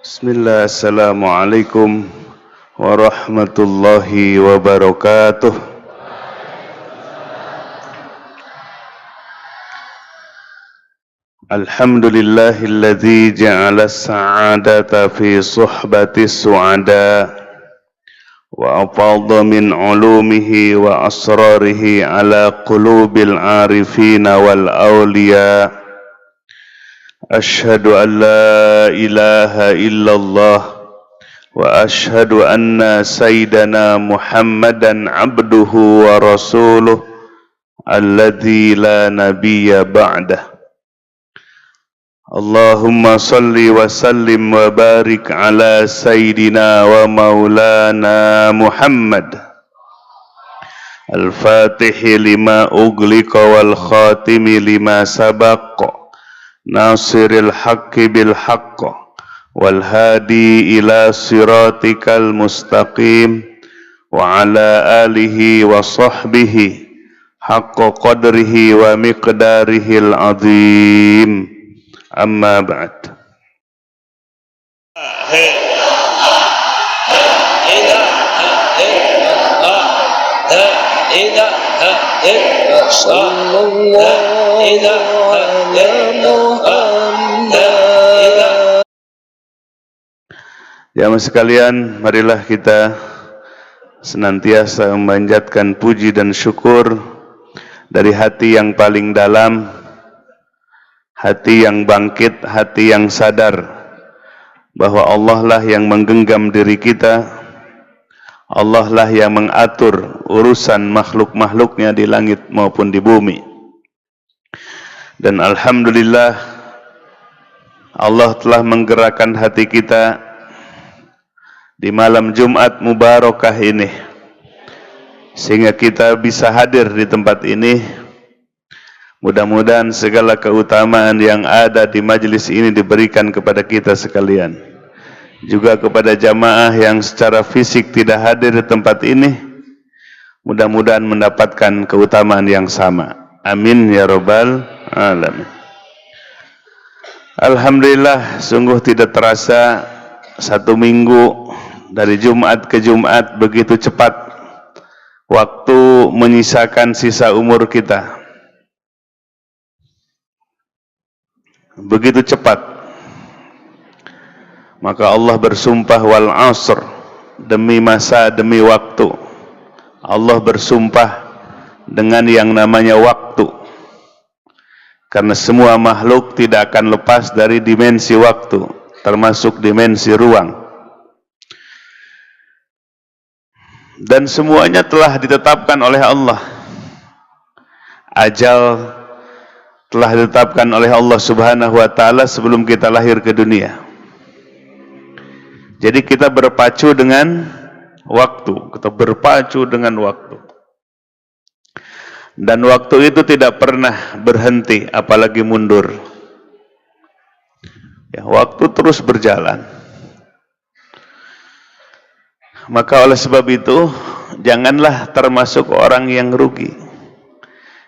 Bismillah, Assalamualaikum warahmatullahi wabarakatuh. Alhamdulillahilladzi ja'ala as-sa'adata fi suhbati su'ada wa afadha min ulumihi wa asrarihi ala qulubil arifina wal awliya. Ashhadu an la ilaha illallah wa ashhadu anna sayyidana Muhammadan abduhu wa rasuluh alladzi la nabiyya ba'dah. Allahumma salli wa sallim wa barik ala sayyidina wa maulana Muhammad al-fatihi lima ughliqa wal khatimi lima sabaqa nasiril haqqi bil haqq wal hadi ila siratikal mustaqim wa ala alihi wa sahbihi haqqa qadrihi wa miqdarihil azim, amma ba'd. Jamaah sekalian, marilah kita senantiasa memanjatkan puji dan syukur dari hati yang paling dalam, hati yang bangkit, hati yang sadar bahwa Allah lah yang menggenggam diri kita, Allah lah yang mengatur urusan makhluk-makhluknya di langit maupun di bumi. Dan alhamdulillah Allah telah menggerakkan hati kita di malam Jumat Mubarakah ini sehingga kita bisa hadir di tempat ini. Mudah-mudahan segala keutamaan yang ada di majelis ini diberikan kepada kita sekalian, juga kepada jamaah yang secara fisik tidak hadir di tempat ini, mudah-mudahan mendapatkan keutamaan yang sama. Amin ya rabbal alamin. Alhamdulillah, sungguh tidak terasa satu minggu dari Jumat ke Jumat begitu cepat waktu menyisakan sisa umur kita. Begitu cepat. Maka Allah bersumpah wal asr, demi masa, demi waktu. Allah bersumpah dengan yang namanya waktu. Karena semua makhluk tidak akan lepas dari dimensi waktu, termasuk dimensi ruang. Dan semuanya telah ditetapkan oleh Allah. Ajal telah ditetapkan oleh Allah Subhanahu wa taala sebelum kita lahir ke dunia. Jadi kita berpacu dengan waktu, kita berpacu dengan waktu. Dan waktu itu tidak pernah berhenti, apalagi mundur. Ya, waktu terus berjalan. Maka oleh sebab itu, janganlah termasuk orang yang rugi.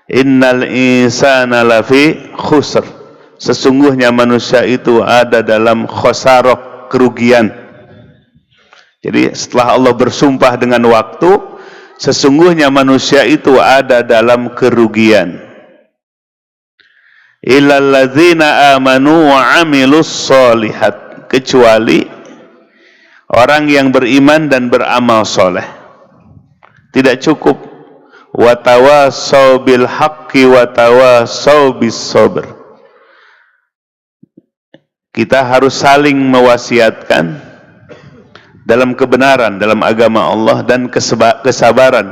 Innal insana lafi khusr. Sesungguhnya manusia itu ada dalam khosarah, kerugian. Jadi setelah Allah bersumpah dengan waktu, sesungguhnya manusia itu ada dalam kerugian. Illal ladzina amanu wa amilus sholihat, kecuali orang yang beriman dan beramal soleh. Tidak cukup watawasau bil haqqi watawasau bis sabr. Kita harus saling mewasiatkan dalam kebenaran dalam agama Allah dan kesabaran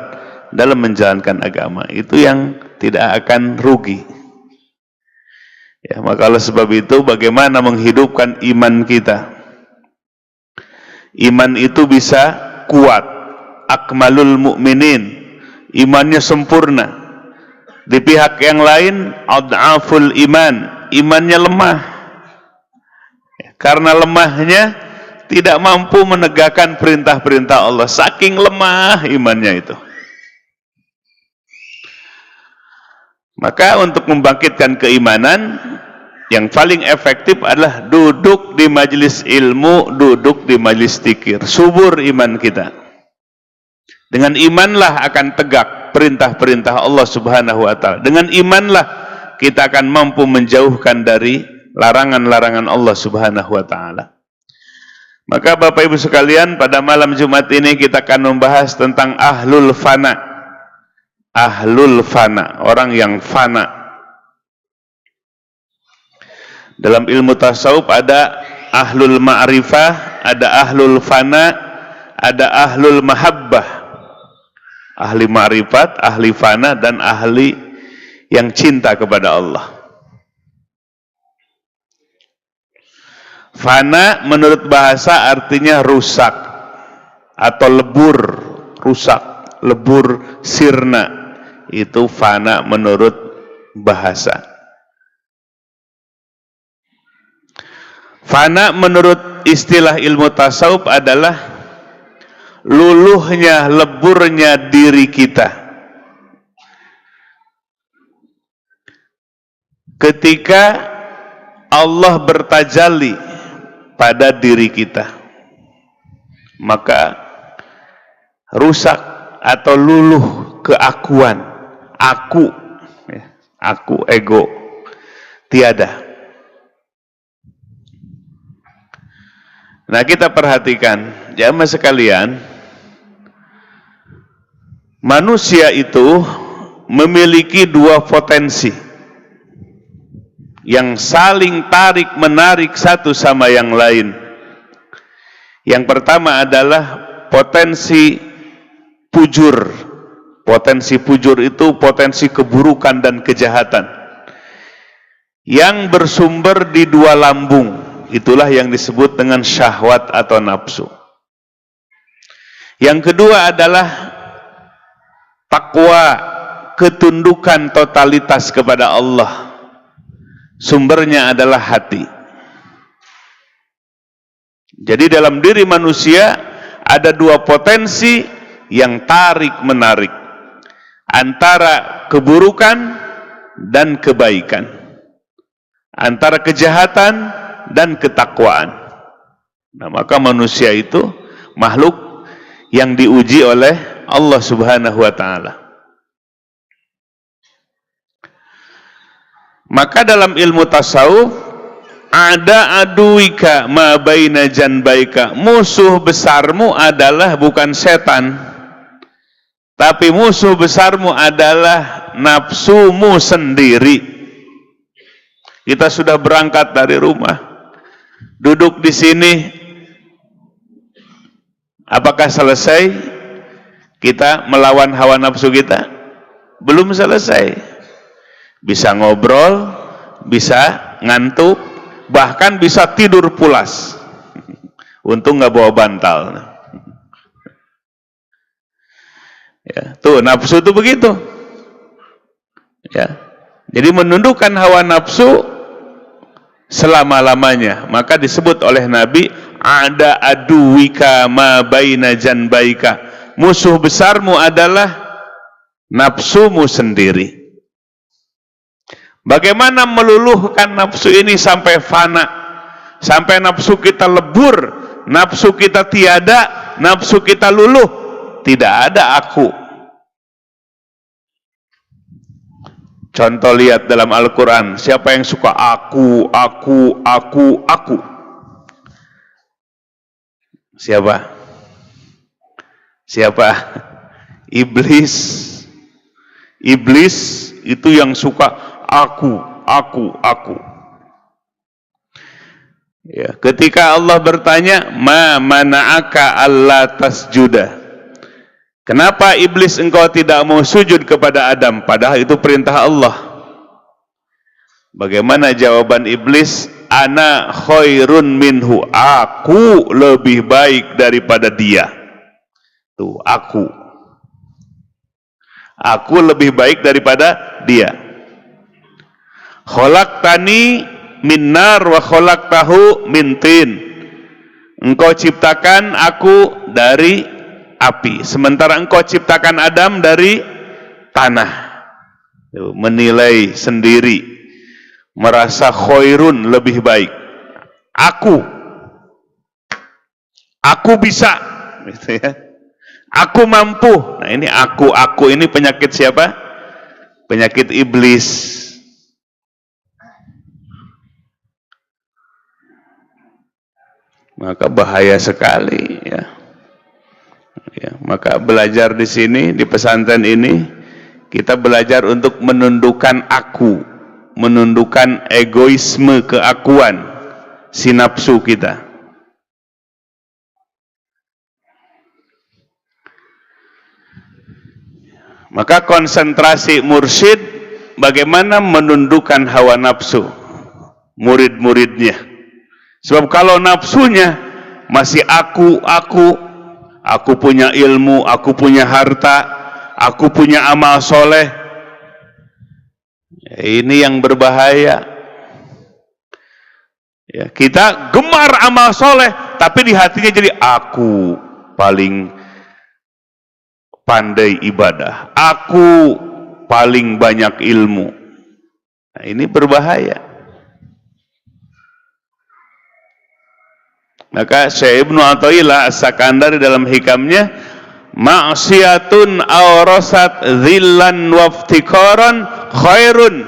dalam menjalankan agama. Itu yang tidak akan rugi. Ya, maka oleh sebab itu bagaimana menghidupkan iman kita? Iman itu bisa kuat, akmalul mukminin, imannya sempurna. Di pihak yang lain, ad'aful iman, imannya lemah. Karena lemahnya tidak mampu menegakkan perintah-perintah Allah, saking lemah imannya itu. Maka untuk membangkitkan keimanan, yang paling efektif adalah duduk di majelis ilmu, duduk di majelis zikir. Subur iman kita. Dengan imanlah akan tegak perintah-perintah Allah Subhanahu wa taala. Dengan imanlah kita akan mampu menjauhkan dari larangan-larangan Allah Subhanahu wa taala. Maka Bapak Ibu sekalian, pada malam Jumat ini kita akan membahas tentang ahlul fana. Ahlul fana, orang yang fana. Dalam ilmu tasawuf ada ahlul ma'rifah, ada ahlul fana, ada ahlul mahabbah. Ahli ma'rifat, ahli fana, dan ahli yang cinta kepada Allah. Fana menurut bahasa artinya rusak atau lebur, rusak, lebur, sirna. Itu fana menurut bahasa. Fana menurut istilah ilmu tasawuf adalah luluhnya, leburnya diri kita. Ketika Allah bertajalli pada diri kita, maka rusak atau luluh keakuan, aku, ego, tiada. Nah, kita perhatikan, jamaah sekalian, manusia itu memiliki dua potensi yang saling tarik menarik satu sama yang lain. Yang pertama adalah potensi pujur. Potensi pujur itu potensi keburukan dan kejahatan yang bersumber di dua lambung. Itulah yang disebut dengan syahwat atau nafsu. Yang kedua adalah takwa, ketundukan totalitas kepada Allah. Sumbernya adalah hati. Jadi dalam diri manusia ada dua potensi yang tarik-menarik antara keburukan dan kebaikan, antara kejahatan dan ketakwaan. Nah, maka manusia itu makhluk yang diuji oleh Allah Subhanahu wa taala. Maka dalam ilmu tasawuf ada aduika ma baina janbaika. Musuh besarmu adalah bukan setan, tapi musuh besarmu adalah nafsumu sendiri. Kita sudah berangkat dari rumah, duduk di sini, apakah selesai kita melawan hawa nafsu kita? Belum selesai. Bisa ngobrol, bisa ngantuk, bahkan bisa tidur pulas. Untung nggak bawa bantal. Ya, tuh nafsu itu begitu. Ya, jadi menundukkan hawa nafsu selama-lamanya. Maka disebut oleh Nabi, ada aduwika ma baina janbaika. Musuh besarmu adalah nafsumu sendiri. Bagaimana meluluhkan nafsu ini sampai fana, sampai nafsu kita lebur, nafsu kita tiada, nafsu kita luluh, tidak ada aku. Contoh lihat dalam Al-Quran, siapa yang suka aku? Siapa? Siapa? Iblis. Iblis itu yang suka aku. Ya, ketika Allah bertanya, ma mana'aka alla tasjuda. Kenapa iblis engkau tidak mau sujud kepada Adam? Padahal itu perintah Allah. Bagaimana jawaban iblis? Ana khairun minhu. Aku lebih baik daripada dia. Tuh, aku. Aku lebih baik daripada dia. Khalaqtani min nar wa khalaqtahu min tin. Engkau ciptakan aku dari api, sementara engkau ciptakan Adam dari tanah. Menilai sendiri, merasa khairun, lebih baik. Aku bisa, gitu ya. Aku mampu. Nah ini aku ini penyakit siapa? Penyakit iblis. Maka bahaya sekali ya. Maka belajar di sini, di pesantren ini, kita belajar untuk menundukkan aku, menundukkan egoisme, keakuan, si nafsu kita. Maka konsentrasi mursyid bagaimana menundukkan hawa nafsu murid-muridnya. Sebab kalau nafsunya masih aku punya ilmu, aku punya harta, aku punya amal soleh, ini yang berbahaya. Ya, kita gemar amal soleh, tapi di hatinya jadi aku paling pandai ibadah, aku paling banyak ilmu. Nah, ini berbahaya. Maka Syekh Ibnu Athaillah As-Sakandari dalam hikamnya, ma'siyatun awrasat dhillan waftikaran khairun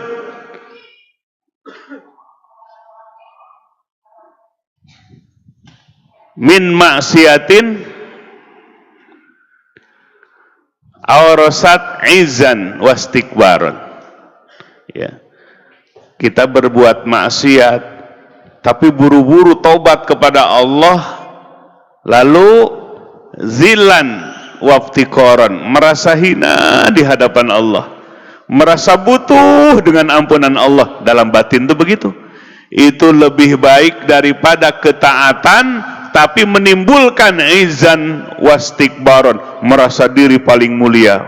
min ma'siyatin awrasat izan wastikbaran. Ya. Kita berbuat maksiat tapi buru-buru taubat kepada Allah, lalu zilan waftikoran, merasa hina di hadapan Allah, merasa butuh dengan ampunan Allah, dalam batin itu begitu. Itu lebih baik daripada ketaatan tapi menimbulkan izan wastikbaron, merasa diri paling mulia.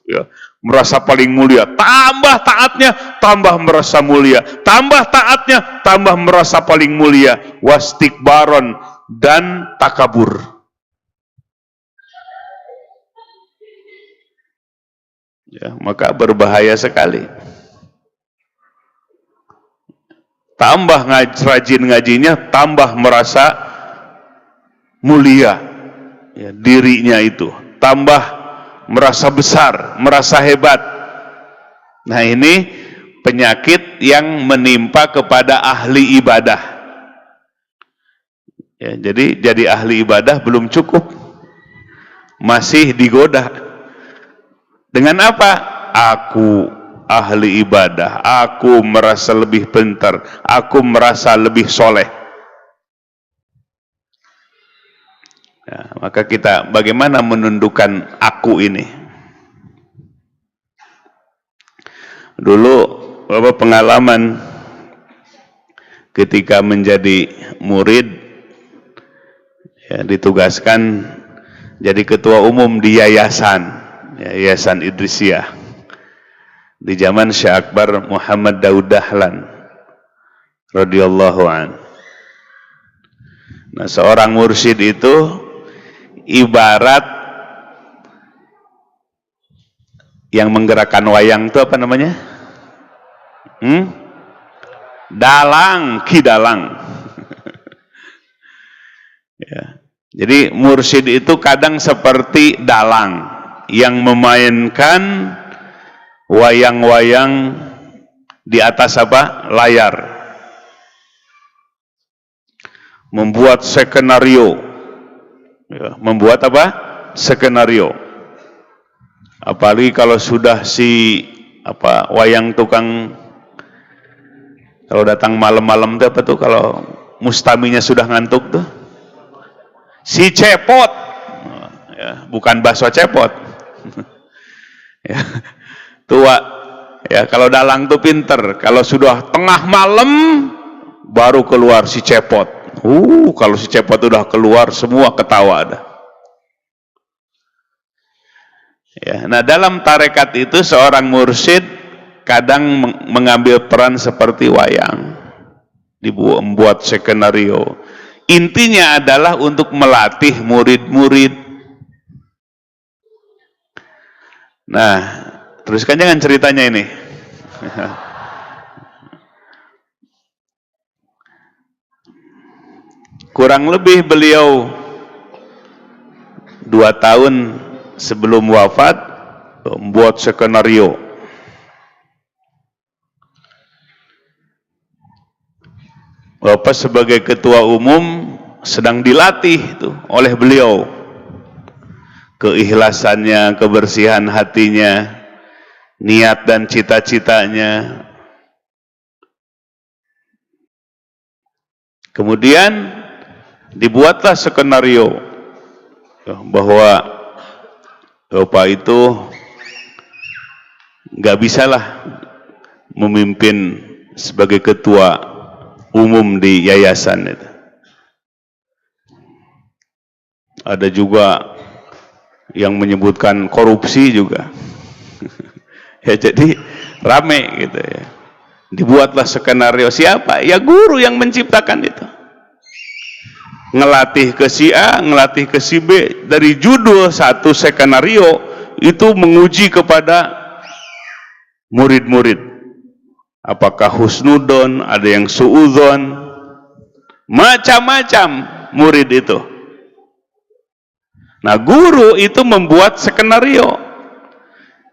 Ya, merasa paling mulia, tambah taatnya, tambah merasa mulia, tambah taatnya, tambah merasa paling mulia, wastikbaron, dan takabur. Ya, maka berbahaya sekali. Tambah rajin ngajinya, tambah merasa mulia, ya, dirinya itu, tambah merasa besar, merasa hebat. Nah ini penyakit yang menimpa kepada ahli ibadah. Ya, jadi ahli ibadah belum cukup, masih digoda. Dengan apa? Aku ahli ibadah, aku merasa lebih pintar, aku merasa lebih soleh. Ya, maka kita bagaimana menundukkan aku ini? Dulu Bapak pengalaman ketika menjadi murid, ya, ditugaskan jadi ketua umum di yayasan, ya, Yayasan Idrisiyah di zaman Syekh Akbar Muhammad Daud Dahlan radhiyallahu an. Nah, seorang mursyid itu ibarat yang menggerakkan wayang itu apa namanya? Dalang, kidalang. Ya. Jadi mursyid itu kadang seperti dalang yang memainkan wayang-wayang di atas apa? Layar. Membuat skenario. Ya, membuat apa? Skenario. Apalagi kalau sudah si wayang tukang, kalau datang malam-malam itu apa tuh, kalau mustaminya sudah ngantuk tuh, si cepot, ya, bukan bakso cepot. Ya, tua. Ya, kalau dalang tuh pinter, kalau sudah tengah malam baru keluar si cepot. Kalau si cepot udah keluar semua ketawa ada. Ya, nah dalam tarekat itu seorang mursyid kadang mengambil peran seperti wayang, dibuat skenario. Intinya adalah untuk melatih murid-murid. Nah, teruskan jangan ceritanya ini. kurang lebih beliau 2 tahun sebelum wafat membuat skenario. Bapak sebagai ketua umum sedang dilatih itu oleh beliau, keikhlasannya, kebersihan hatinya, niat dan cita-citanya. Kemudian dibuatlah skenario bahwa Bapak itu nggak bisalah memimpin sebagai ketua umum di yayasan itu. Ada juga yang menyebutkan korupsi juga. Ya, jadi rame gitu ya. Dibuatlah skenario. Siapa? Ya guru yang menciptakan itu. Ngelatih ke si A, ngelatih ke si B. Dari judul satu skenario itu menguji kepada murid-murid. Apakah husnudon, ada yang suudzon, macam-macam murid itu. Nah, guru itu membuat skenario,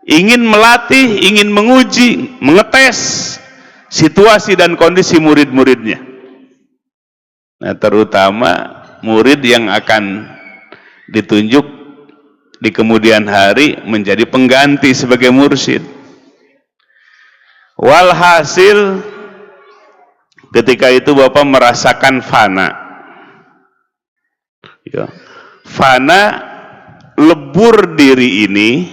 ingin melatih, ingin menguji, mengetes situasi dan kondisi murid-muridnya. Nah, terutama murid yang akan ditunjuk di kemudian hari menjadi pengganti sebagai mursyid. Walhasil ketika itu Bapak merasakan fana. Ya. Fana, lebur diri ini,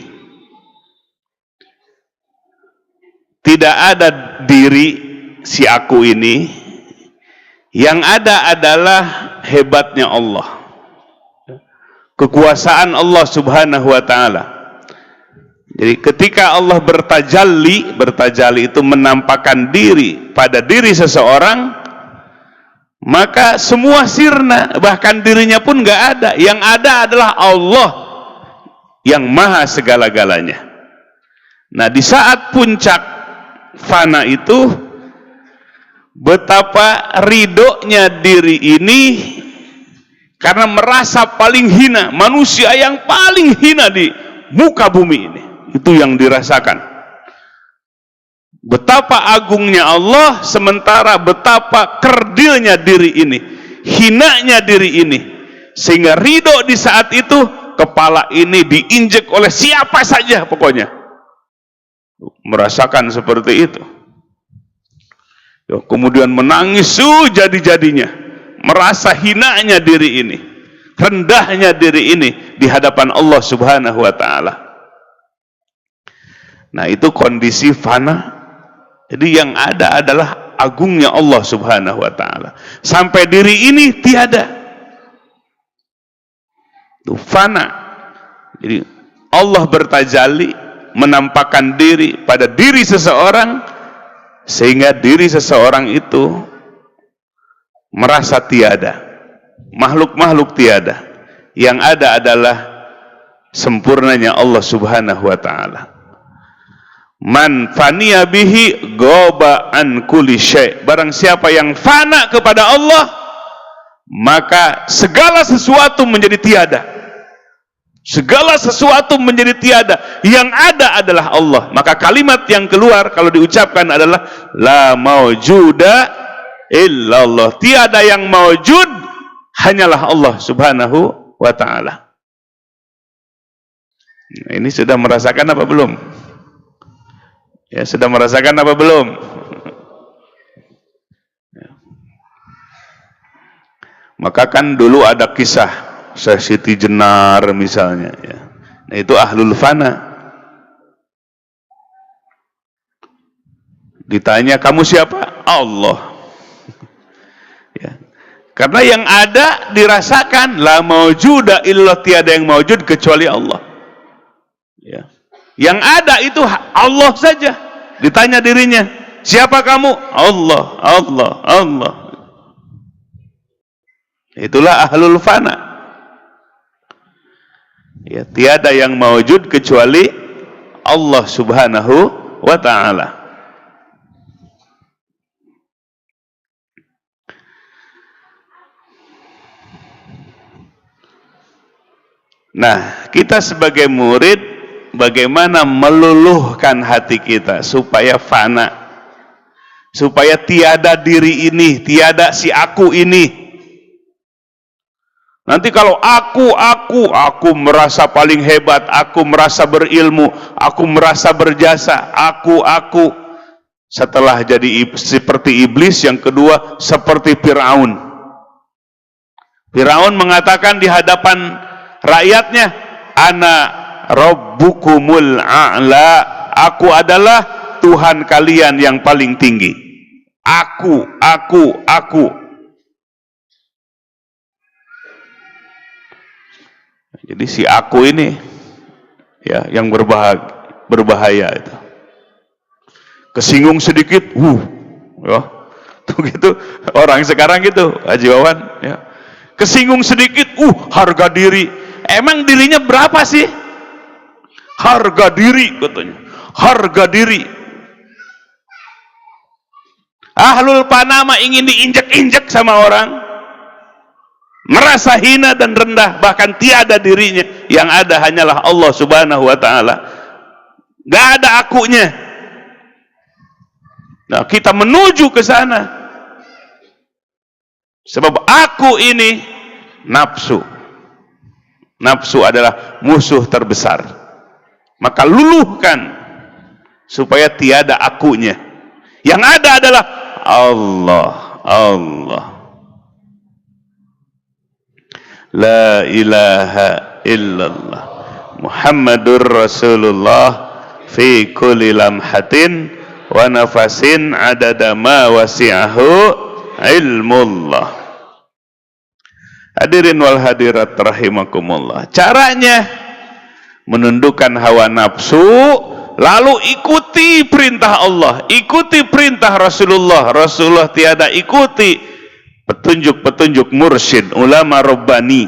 tidak ada diri si aku ini, yang ada adalah hebatnya Allah, kekuasaan Allah subhanahu wa ta'ala. Jadi ketika Allah bertajalli itu menampakkan diri pada diri seseorang, maka semua sirna, bahkan dirinya pun nggak ada. Yang ada adalah Allah yang maha segala-galanya. Nah, di saat puncak fana itu, betapa ridhonya diri ini karena merasa paling hina, manusia yang paling hina di muka bumi ini. Itu yang dirasakan. Betapa agungnya Allah, sementara betapa kerdilnya diri ini, hinanya diri ini, sehingga ridho di saat itu kepala ini diinjek oleh siapa saja pokoknya. Merasakan seperti itu. Kemudian menangis sejadi-jadinya, merasa hinanya diri ini, rendahnya diri ini di hadapan Allah subhanahu wa ta'ala. Nah, itu kondisi fana. Jadi yang ada adalah agungnya Allah subhanahu wa ta'ala. Sampai diri ini tiada. Itu fana. Jadi Allah bertajalli, menampakkan diri pada diri seseorang, sehingga diri seseorang itu merasa tiada. Makhluk-makhluk tiada. Yang ada adalah sempurnanya Allah subhanahu wa ta'ala. Man faniya bihi goba an kulli syai'. Barang siapa yang fana kepada Allah, maka segala sesuatu menjadi tiada. Segala sesuatu menjadi tiada. Yang ada adalah Allah. Maka kalimat yang keluar kalau diucapkan adalah la maujuda illallah. Tiada yang maujud, hanyalah Allah subhanahu wa ta'ala. Nah, ini sudah merasakan apa belum? Ya, sudah merasakan apa belum? Ya. Maka kan dulu ada kisah Syekh Siti Jenar misalnya, ya. Nah, itu ahlul fana. Ditanya, kamu siapa? Allah. Ya. Karena yang ada dirasakan, la maujuda illallah, tiada yang maujud kecuali Allah. Ya. Yang ada itu Allah saja. Ditanya dirinya, siapa kamu? Allah, Allah, Allah. Itulah ahlul fana. Ya, tiada yang maujud kecuali Allah subhanahu wa ta'ala. Nah, kita sebagai murid bagaimana meluluhkan hati kita supaya fana, supaya tiada diri ini, tiada si aku ini. Nanti kalau aku merasa paling hebat, aku merasa berilmu, aku merasa berjasa, aku. Setelah jadi seperti iblis, yang kedua seperti Firaun. Firaun mengatakan di hadapan rakyatnya, ana rabbukumul a'la, aku adalah Tuhan kalian yang paling tinggi. Aku. Jadi si aku ini ya yang berbahaya itu. Kesinggung sedikit, ya. Tuh gitu orang sekarang gitu, Haji Wawan, ya. Kesinggung sedikit, harga diri. Emang dirinya berapa sih? Harga diri katanya. Harga diri. Ahlul Panama ingin diinjek-injek sama orang. Merasa hina dan rendah, bahkan tiada dirinya. Yang ada hanyalah Allah Subhanahu wa ta'ala. Gak ada akunya. Nah, kita menuju ke sana. Sebab aku ini nafsu. Nafsu adalah musuh terbesar. Maka luluhkan supaya tiada akunya. Yang ada adalah Allah. La ilaha illallah Muhammadur Rasulullah fi kulli lamhatin wa nafasin adada ma wasi'ahu ilmullah. Hadirin wal hadirat rahimakumullah. Caranya menundukkan hawa nafsu, lalu ikuti perintah Allah, ikuti perintah Rasulullah. Rasulullah tiada ikuti petunjuk-petunjuk mursyid, ulama Rabbani.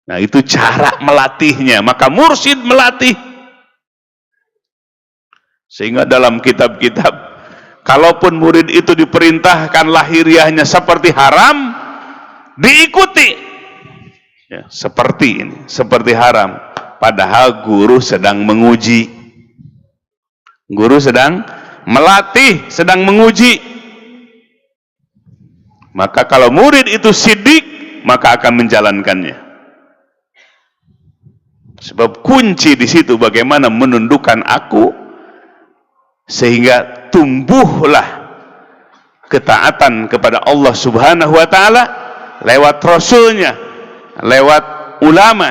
Nah, itu cara melatihnya. Maka mursyid melatih. Sehingga dalam kitab-kitab, kalaupun murid itu diperintahkan lahiriahnya seperti haram, diikuti. Ya, seperti ini, seperti haram. Padahal guru sedang menguji. Guru sedang melatih, sedang menguji. Maka kalau murid itu sidik, maka akan menjalankannya. Sebab kunci di situ bagaimana menundukkan aku, sehingga tumbuhlah ketaatan kepada Allah Subhanahu wa ta'ala lewat Rasulnya, lewat ulama,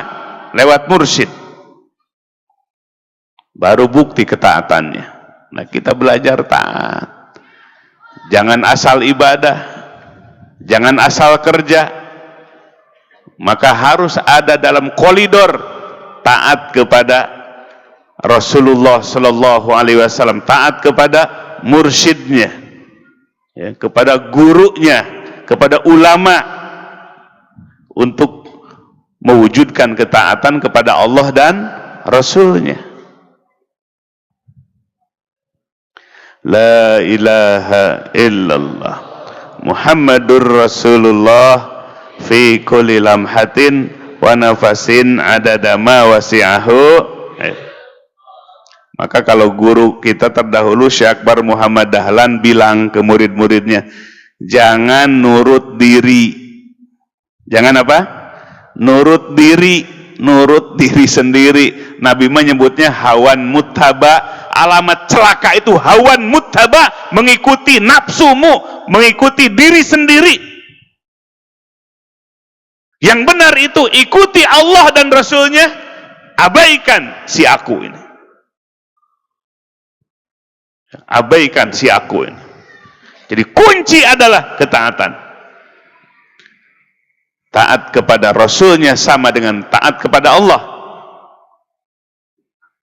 lewat mursyid. Baru bukti ketaatannya. Nah, kita belajar taat. Jangan asal ibadah, jangan asal kerja. Maka harus ada dalam koridor taat kepada Rasulullah sallallahu alaihi wasallam, taat kepada mursyidnya, ya, kepada gurunya, kepada ulama, untuk mewujudkan ketaatan kepada Allah dan Rasulnya. La ilaha illallah Muhammadur Rasulullah fi kulli lamhatin wa nafasin adada ma wasi'ahu. Maka kalau guru kita terdahulu Syekh Akbar Muhammad Dahlan bilang ke murid-muridnya, jangan nurut diri. Jangan apa? Nurut diri sendiri. Nabi menyebutnya hawan muttaba. Alamat celaka itu hawan muttaba, mengikuti nafsumu, mengikuti diri sendiri. Yang benar itu ikuti Allah dan Rasulnya, abaikan si aku ini. Abaikan si aku ini. Jadi kunci adalah ketaatan. Taat kepada Rasulnya sama dengan taat kepada Allah.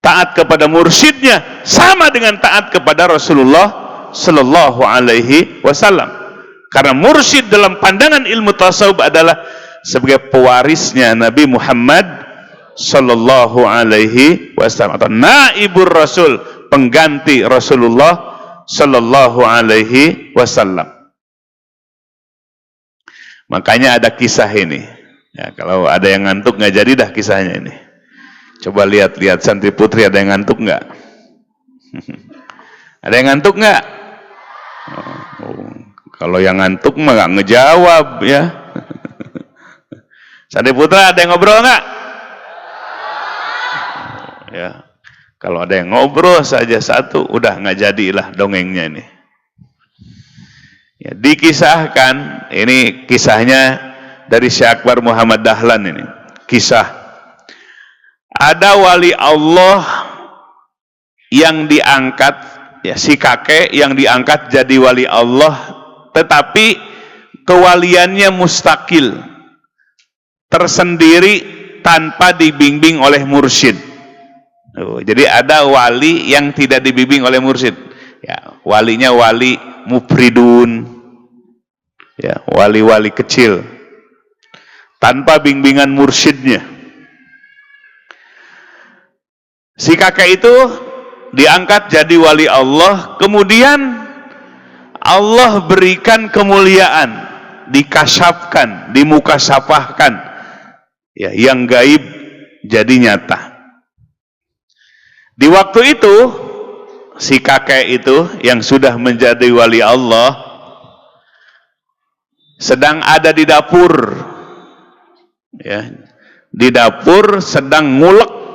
Taat kepada mursyidnya sama dengan taat kepada Rasulullah sallallahu alaihi wasallam. Karena mursyid dalam pandangan ilmu tasawuf adalah sebagai pewarisnya Nabi Muhammad sallallahu alaihi wasallam, atau naibur rasul, pengganti Rasulullah sallallahu alaihi wasallam. Makanya ada kisah ini. Ya, kalau ada yang ngantuk nggak jadi dah kisahnya ini. Coba lihat-lihat santri putri ada yang ngantuk nggak? Ada yang ngantuk nggak? Kalau yang ngantuk mah nggak ngejawab ya. Santri putra ada yang ngobrol nggak? Ya, kalau ada yang ngobrol saja satu, udah nggak jadilah dongengnya ini. Ya, dikisahkan, ini kisahnya dari Syekh Akbar Muhammad Dahlan ini. Kisah ada wali Allah yang diangkat, ya si kakek yang diangkat jadi wali Allah, tetapi kewaliannya mustakil, tersendiri tanpa dibimbing oleh mursyid. Jadi ada wali yang tidak dibimbing oleh mursyid. Ya, walinya wali mufridun, ya, wali-wali kecil, tanpa bimbingan mursyidnya. Si kakek itu diangkat jadi wali Allah, kemudian Allah berikan kemuliaan, dikasyafkan, dimukasafahkan, ya, yang gaib jadi nyata. Di waktu itu si kakek itu yang sudah menjadi wali Allah sedang ada di dapur, ya, di dapur sedang ngulek.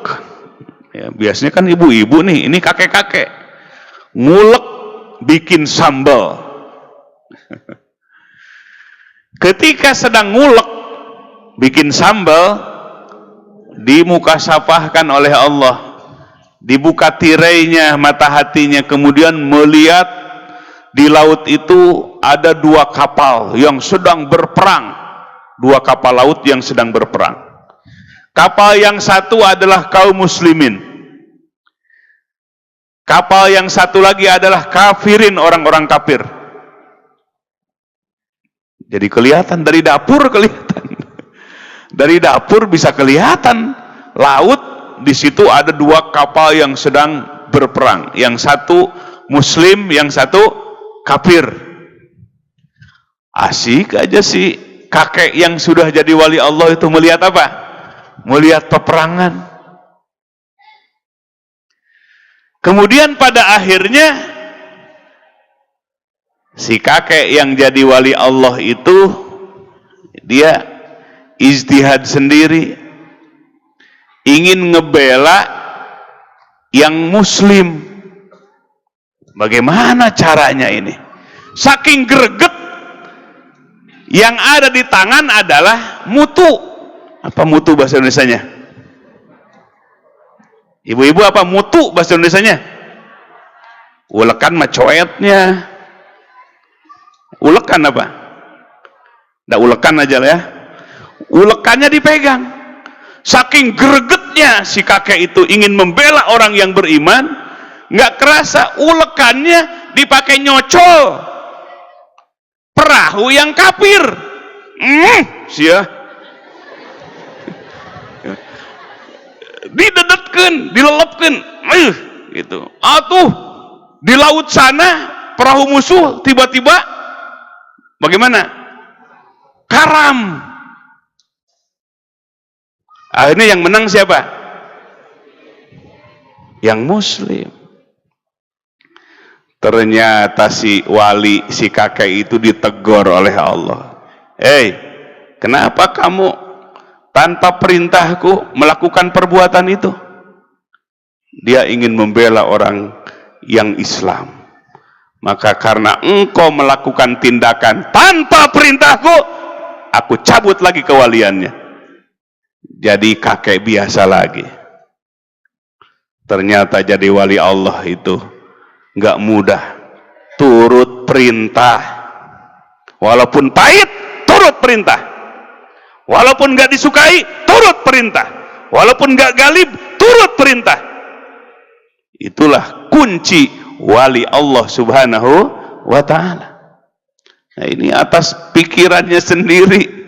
Ya, biasanya kan ibu-ibu nih, ini kakek-kakek ngulek bikin sambal. Ketika sedang ngulek bikin sambal, dimukasafahkan oleh Allah, dibuka tirainya mata hatinya, kemudian melihat di laut itu ada dua kapal yang sedang berperang, dua kapal laut yang sedang berperang. Kapal yang satu adalah kaum muslimin, kapal yang satu lagi adalah kafirin, orang-orang kafir. Jadi kelihatan dari dapur, kelihatan dari dapur bisa kelihatan laut. Di situ ada dua kapal yang sedang berperang, yang satu muslim, yang satu kafir. Asik aja sih kakek yang sudah jadi wali Allah itu melihat apa? Melihat peperangan. Kemudian pada akhirnya si kakek yang jadi wali Allah itu dia ijtihad sendiri, ingin ngebela yang muslim. Bagaimana caranya ini? Saking greget, yang ada di tangan adalah mutu. Apa mutu bahasa Indonesianya? Ibu-ibu, apa mutu bahasa Indonesianya? Ulekan mah coetnya. Ulekan apa? Nggak ulekan aja lah ya. Ulekannya dipegang. Saking gregetnya si kakek itu ingin membela orang yang beriman, nggak kerasa ulekannya dipakai nyocol perahu yang kafir. Sia. Didedetkeun, dilelepkeun, gitu. Atuh di laut sana perahu musuh tiba-tiba bagaimana? Karam. Akhirnya yang menang siapa? Yang muslim. Ternyata si wali, si kakek itu ditegur oleh Allah. Kenapa kamu tanpa perintahku melakukan perbuatan itu? Dia ingin membela orang yang Islam. Maka karena engkau melakukan tindakan tanpa perintahku, aku cabut lagi kewaliannya. Jadi kakek biasa lagi. Ternyata jadi wali Allah itu nggak mudah. Turut perintah, walaupun pahit, turut perintah. Walaupun nggak disukai, turut perintah. Walaupun nggak galib, turut perintah. Itulah kunci wali Allah Subhanahu wa ta'ala. Nah, ini atas pikirannya sendiri.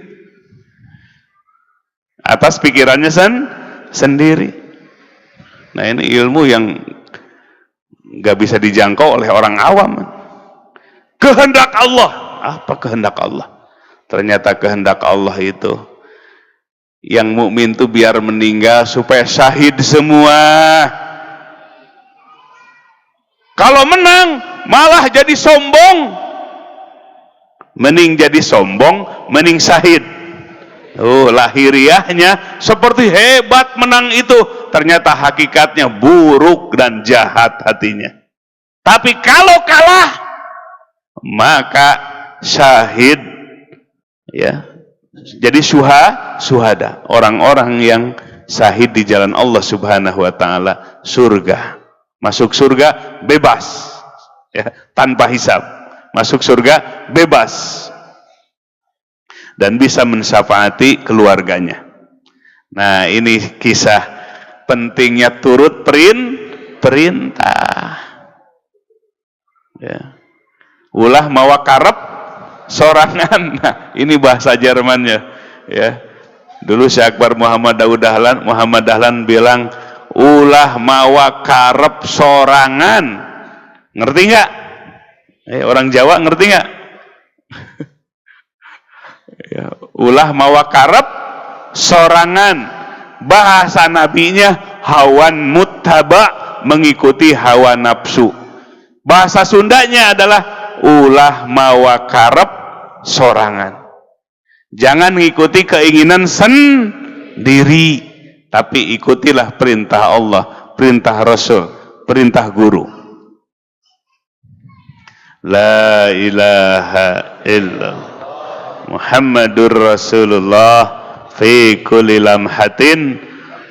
Atas pikirannya sendiri. Nah, ini ilmu yang nggak bisa dijangkau oleh orang awam. Kehendak Allah. Apa kehendak Allah? Ternyata kehendak Allah itu Yang mukmin tuh biar meninggal supaya syahid semua. Kalau menang malah jadi sombong. Mending jadi sombong, mending syahid. Lahiriahnya seperti hebat menang itu, ternyata hakikatnya buruk dan jahat hatinya. Tapi kalau kalah, maka syahid, ya, jadi syuhada, orang-orang yang syahid di jalan Allah Subhanahu wa taala, surga. Masuk surga bebas, ya, tanpa hisab. Masuk surga bebas dan bisa mensyafaati keluarganya. Nah, ini kisah pentingnya turut perintah. Ya. Ulah mawa karep sorangan. Nah, ini bahasa Jermannya. Ya. Dulu Syekh Akbar Muhammad Dahlan bilang, ulah mawa karep sorangan. Ngerti nggak? Orang Jawa ngerti nggak? Ya, ulah mawa karep sorangan. Bahasa nabinya hawan muttaba, mengikuti hawa nafsu. Bahasa Sundanya adalah ulah mawa karep sorangan. Jangan mengikuti keinginan sendiri, tapi ikutilah perintah Allah, perintah Rasul, perintah guru. La ilaha illallah Muhammadur Rasulullah fi kulli lamhatin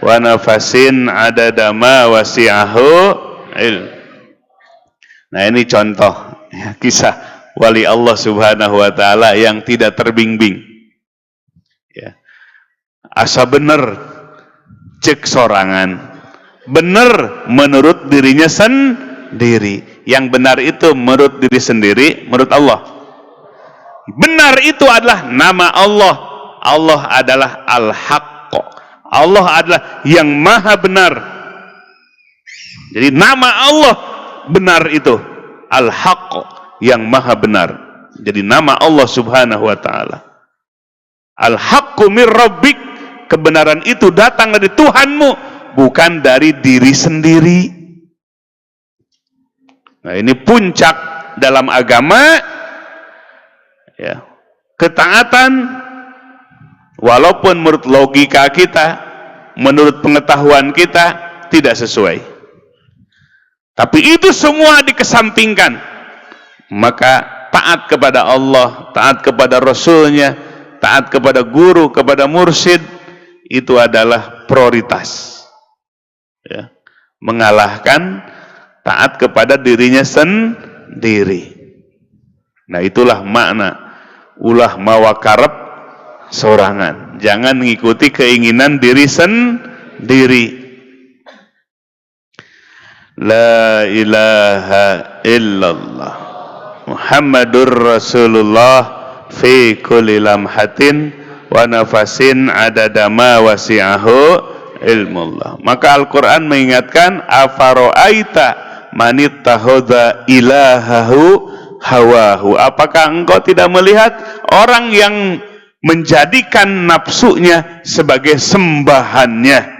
wa nafasin adada ma wasi'ahu ilm. Nah, ini contoh ya, kisah wali Allah Subhanahu wa taala yang tidak terbingbing. Ya. Asa bener cek sorangan. Bener menurut dirinya sendiri. Yang benar itu menurut diri sendiri, menurut Allah. Benar itu adalah nama Allah. Allah adalah Al-Haqq. Allah adalah yang maha benar. Jadi nama Allah benar itu Al-Haqq, yang maha benar. Jadi nama Allah Subhanahu wa taala Al-Haqqu mir Rabbik, kebenaran itu datang dari Tuhanmu, bukan dari diri sendiri. Nah, ini puncak dalam agama, ya. Ketaatan walaupun menurut logika kita, menurut pengetahuan kita tidak sesuai. Tapi itu semua dikesampingkan. Maka taat kepada Allah, taat kepada Rasulnya, taat kepada guru, kepada mursyid, itu adalah prioritas. Ya. Mengalahkan taat kepada dirinya sendiri. Nah, itulah makna ulah mawa karep sorangan. Jangan mengikuti keinginan diri sendiri. La ilaha illallah Muhammadur Rasulullah fi kulli lamhatin wa nafasin adada ma wasi'ahu ilmullah. Maka Al-Quran mengingatkan, afaro'aita manittahodha ilahahu hawahu. Apakah engkau tidak melihat orang yang menjadikan nafsunya sebagai sembahannya?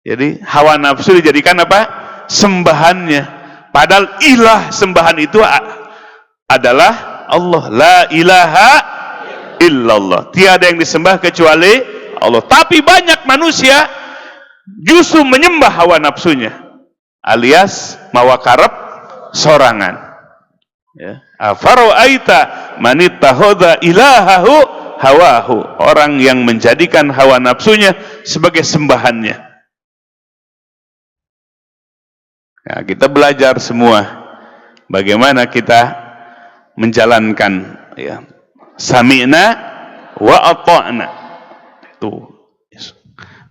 Jadi hawa nafsu dijadikan apa? Sembahannya. Padahal ilah, sembahan itu adalah Allah. La ilaha illallah. Tiada yang disembah kecuali Allah. Tapi banyak manusia justru menyembah hawa nafsunya, alias mawa karep sorangan. Ya. Afaro'aita manittahodha ilahahu hawahu. Orang yang menjadikan hawa nafsunya sebagai sembahannya. Nah, kita belajar semua bagaimana kita menjalankan, ya, sami'na wa ata'na. Itu.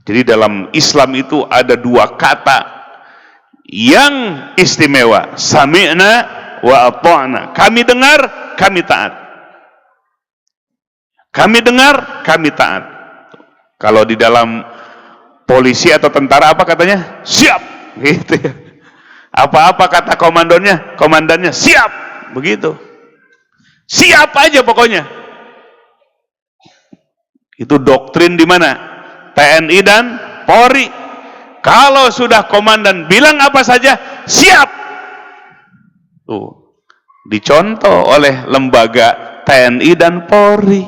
Jadi dalam Islam itu ada dua kata yang istimewa, sami'na wa ata'na. Kami dengar, kami taat. Kami dengar, kami taat. Kalau di dalam polisi atau tentara apa katanya? Siap, gitu ya. Apa-apa kata komandannya siap, begitu. Siap aja pokoknya. Itu doktrin di mana? TNI dan Polri. Kalau sudah komandan bilang apa saja, siap. Tuh, dicontoh oleh lembaga TNI dan Polri.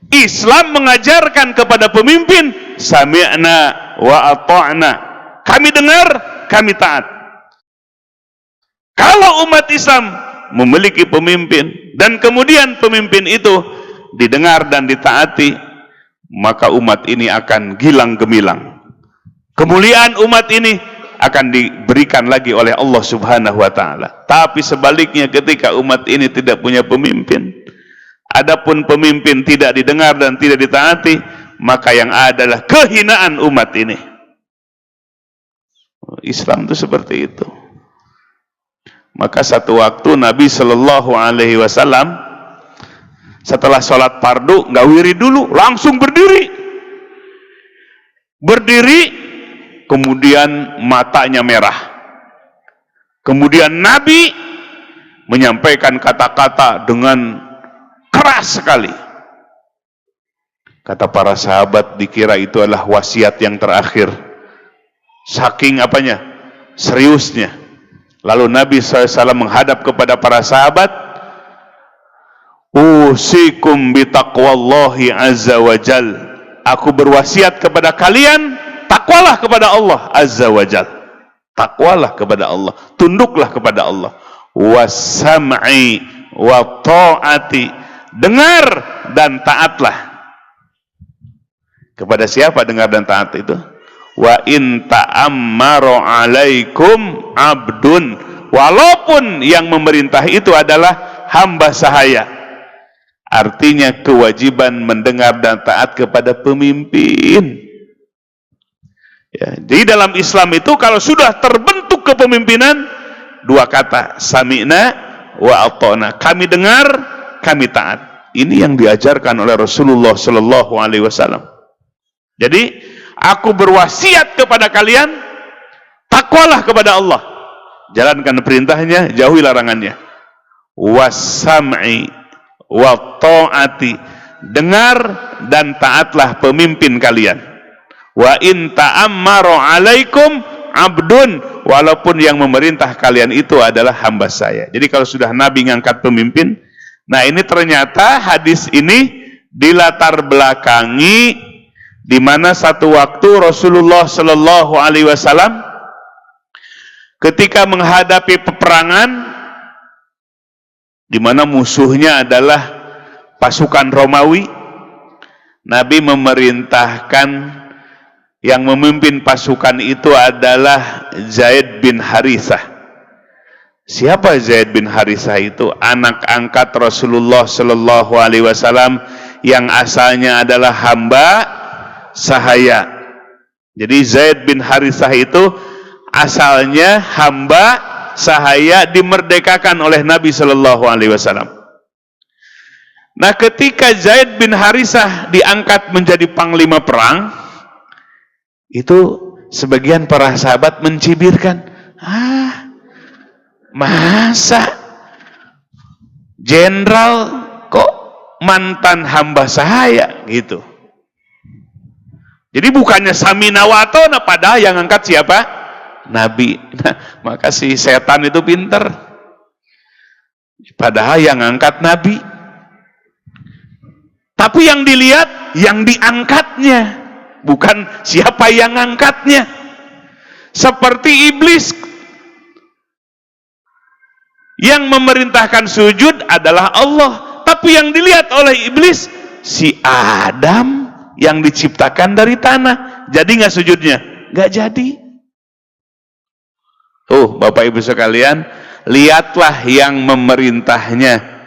Islam mengajarkan kepada pemimpin, sami'na wa ata'na. Kami dengar, kami taat. Kalau umat Islam memiliki pemimpin dan kemudian pemimpin itu didengar dan ditaati, maka umat ini akan gilang gemilang. Kemuliaan umat ini akan diberikan lagi oleh Allah Subhanahu wa taala. Tapi sebaliknya, ketika umat ini tidak punya pemimpin, adapun pemimpin tidak didengar dan tidak ditaati, maka yang adalah kehinaan umat ini. Islam itu seperti itu. Maka satu waktu Nabi Shallallahu Alaihi Wasallam setelah sholat fardu nggak wirid dulu, langsung berdiri, kemudian matanya merah. Kemudian Nabi menyampaikan kata-kata dengan keras sekali. Kata para sahabat, dikira itu adalah wasiat yang terakhir. Saking apanya? Seriusnya. Lalu Nabi SAW menghadap kepada para sahabat, usikum bitaqwallahi azza wa jal. Aku berwasiat kepada kalian, takwalah kepada Allah azza wa jal. Takwalah kepada Allah, tunduklah kepada Allah. Wasam'i wa ta'ati. Dengar dan taatlah. Kepada siapa dengar dan taat itu? Wa in ta'ammaru alaikum abdun, walaupun yang memerintah itu adalah hamba sahaya. Artinya kewajiban mendengar dan taat kepada pemimpin. Ya, jadi dalam Islam itu kalau sudah terbentuk kepemimpinan, dua kata, sami'na wa ata'na. Kami dengar, kami taat. Ini yang diajarkan oleh Rasulullah Sallallahu Alaihi Wasallam. Jadi aku berwasiat kepada kalian, takwalah kepada Allah, jalankan perintahnya, jauhi larangannya. Wasam'i wa ta'ati. Dengar dan taatlah pemimpin kalian. Wa in ta'ammaru alaikum abdun, walaupun yang memerintah kalian itu adalah hamba saya. Jadi kalau sudah Nabi ngangkat pemimpin, nah ini ternyata hadis ini dilatar belakangi di mana satu waktu Rasulullah Shallallahu Alaihi Wasallam ketika menghadapi peperangan di mana musuhnya adalah pasukan Romawi, Nabi memerintahkan yang memimpin pasukan itu adalah Zaid bin Harithah. Siapa Zaid bin Harithah itu? Anak angkat Rasulullah Shallallahu Alaihi Wasallam yang asalnya adalah hamba sahaya. Jadi Zaid bin Harithah itu asalnya hamba sahaya, dimerdekakan oleh Nabi Shallallahu Alaihi Wasallam. Nah, ketika Zaid bin Harithah diangkat menjadi panglima perang, itu sebagian para sahabat mencibirkan, masa jenderal kok mantan hamba sahaya gitu. Jadi bukannya samina wa ata'na, padahal yang angkat siapa? Nabi. Nah, maka si setan itu pinter. Padahal yang angkat Nabi. Tapi yang dilihat yang diangkatnya, bukan siapa yang angkatnya. Seperti iblis, yang memerintahkan sujud adalah Allah, tapi yang dilihat oleh iblis si Adam yang diciptakan dari tanah. Jadi nggak sujudnya? Nggak jadi. Bapak Ibu sekalian, lihatlah yang memerintahnya.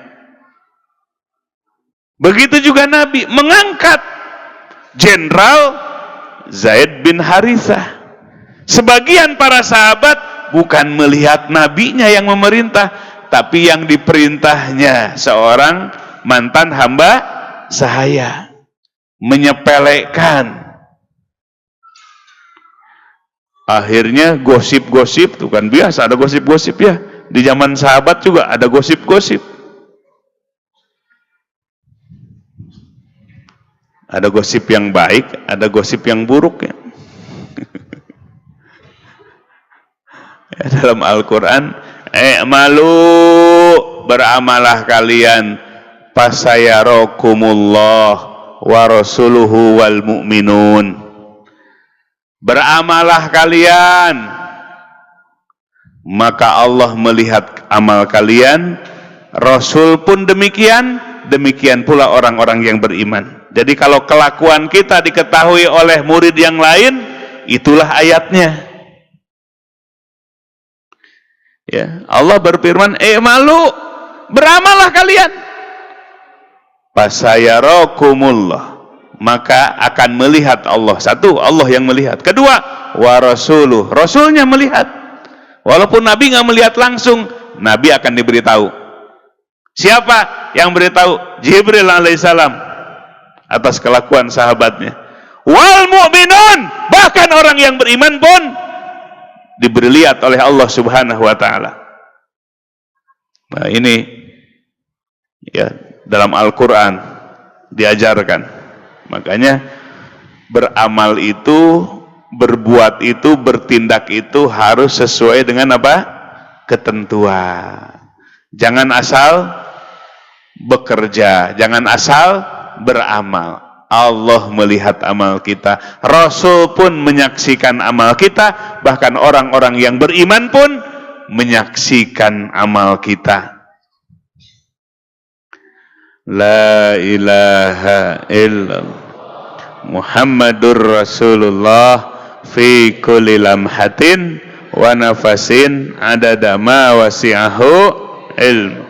Begitu juga Nabi mengangkat jenderal Zaid bin Harithah. Sebagian para sahabat bukan melihat nabinya yang memerintah, tapi yang diperintahnya seorang mantan hamba sahaya. Menyepelekan. Akhirnya gosip-gosip, itu kan biasa, ada gosip-gosip ya. Di zaman sahabat juga ada gosip-gosip. Ada gosip yang baik, ada gosip yang buruk ya. Ya, dalam Al-Quran, malu beramalah kalian, fasayarakumullah wa rasuluhu wal mu'minun. Beramalah kalian, maka Allah melihat amal kalian, Rasul pun demikian, demikian pula orang-orang yang beriman. Jadi kalau kelakuan kita diketahui oleh murid yang lain, itulah ayatnya. Ya, Allah berfirman, malu beramallah kalian, fasayarakumullah, maka akan melihat Allah. Satu, Allah yang melihat. Kedua, wa rasuluh, Rasulnya melihat. Walaupun Nabi nggak melihat langsung, Nabi akan diberitahu. Siapa yang beritahu? Jibril alaihissalam atas kelakuan sahabatnya. Wal mu'minun, bahkan orang yang beriman pun diberi lihat oleh Allah Subhanahu wa taala. Nah, ini ya dalam Al-Qur'an diajarkan. Makanya beramal itu, berbuat itu, bertindak itu harus sesuai dengan apa? Ketentuan. Jangan asal bekerja, jangan asal beramal. Allah melihat amal kita, Rasul pun menyaksikan amal kita, bahkan orang-orang yang beriman pun menyaksikan amal kita. La ilaha illallah Muhammadur Rasulullah fi kulli lamhatin wa nafasin adada ma wasi'ahu ilmu.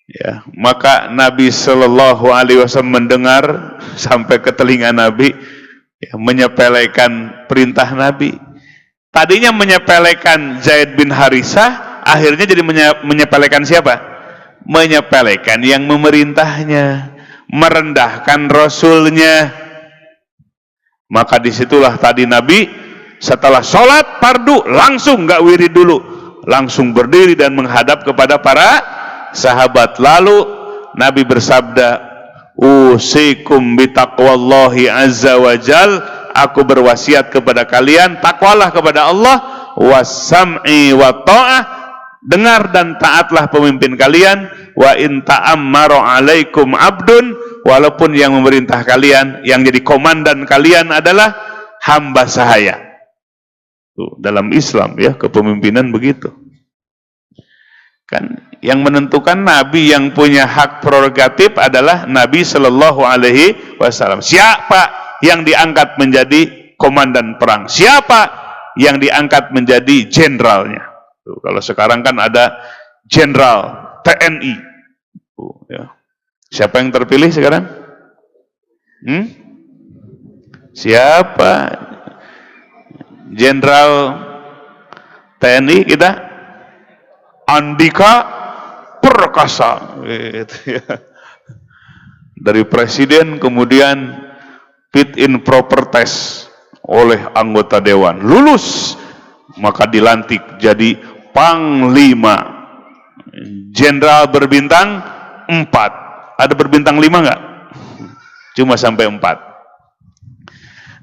Ya, maka Nabi Shallallahu Alaihi Wasallam mendengar sampai ke telinga Nabi, ya, menyepelekan perintah Nabi. Tadinya menyepelekan Zaid bin Harisah, akhirnya jadi menyepelekan siapa? Menyepelekan yang memerintahnya, merendahkan Rasulnya. Maka disitulah tadi Nabi setelah sholat fardu langsung nggak wirid dulu, langsung berdiri dan menghadap kepada para sahabat. Lalu Nabi bersabda, usikum bitaqwallahi azza wa jal, aku berwasiat kepada kalian, takwalah kepada Allah, wassam'i wa ta'ah, dengar dan taatlah pemimpin kalian, wa in ta'ammaru alaikum abdun, walaupun yang memerintah kalian, yang jadi komandan kalian adalah hamba sahaya. Tuh, dalam Islam ya, kepemimpinan begitu. Kan yang menentukan, Nabi yang punya hak prerogatif adalah Nabi Shallallahu Alaihi Wasallam. Siapa yang diangkat menjadi komandan perang? Siapa yang diangkat menjadi jenderalnya? Tuh, kalau sekarang kan ada jenderal TNI. Tuh, ya. Siapa yang terpilih sekarang? Siapa jenderal TNI kita? Andika Perkasa, gitu ya. Dari presiden kemudian fit in proper test oleh anggota dewan, lulus, maka dilantik jadi panglima, jenderal berbintang 4. Ada berbintang 5 nggak? Cuma sampai 4.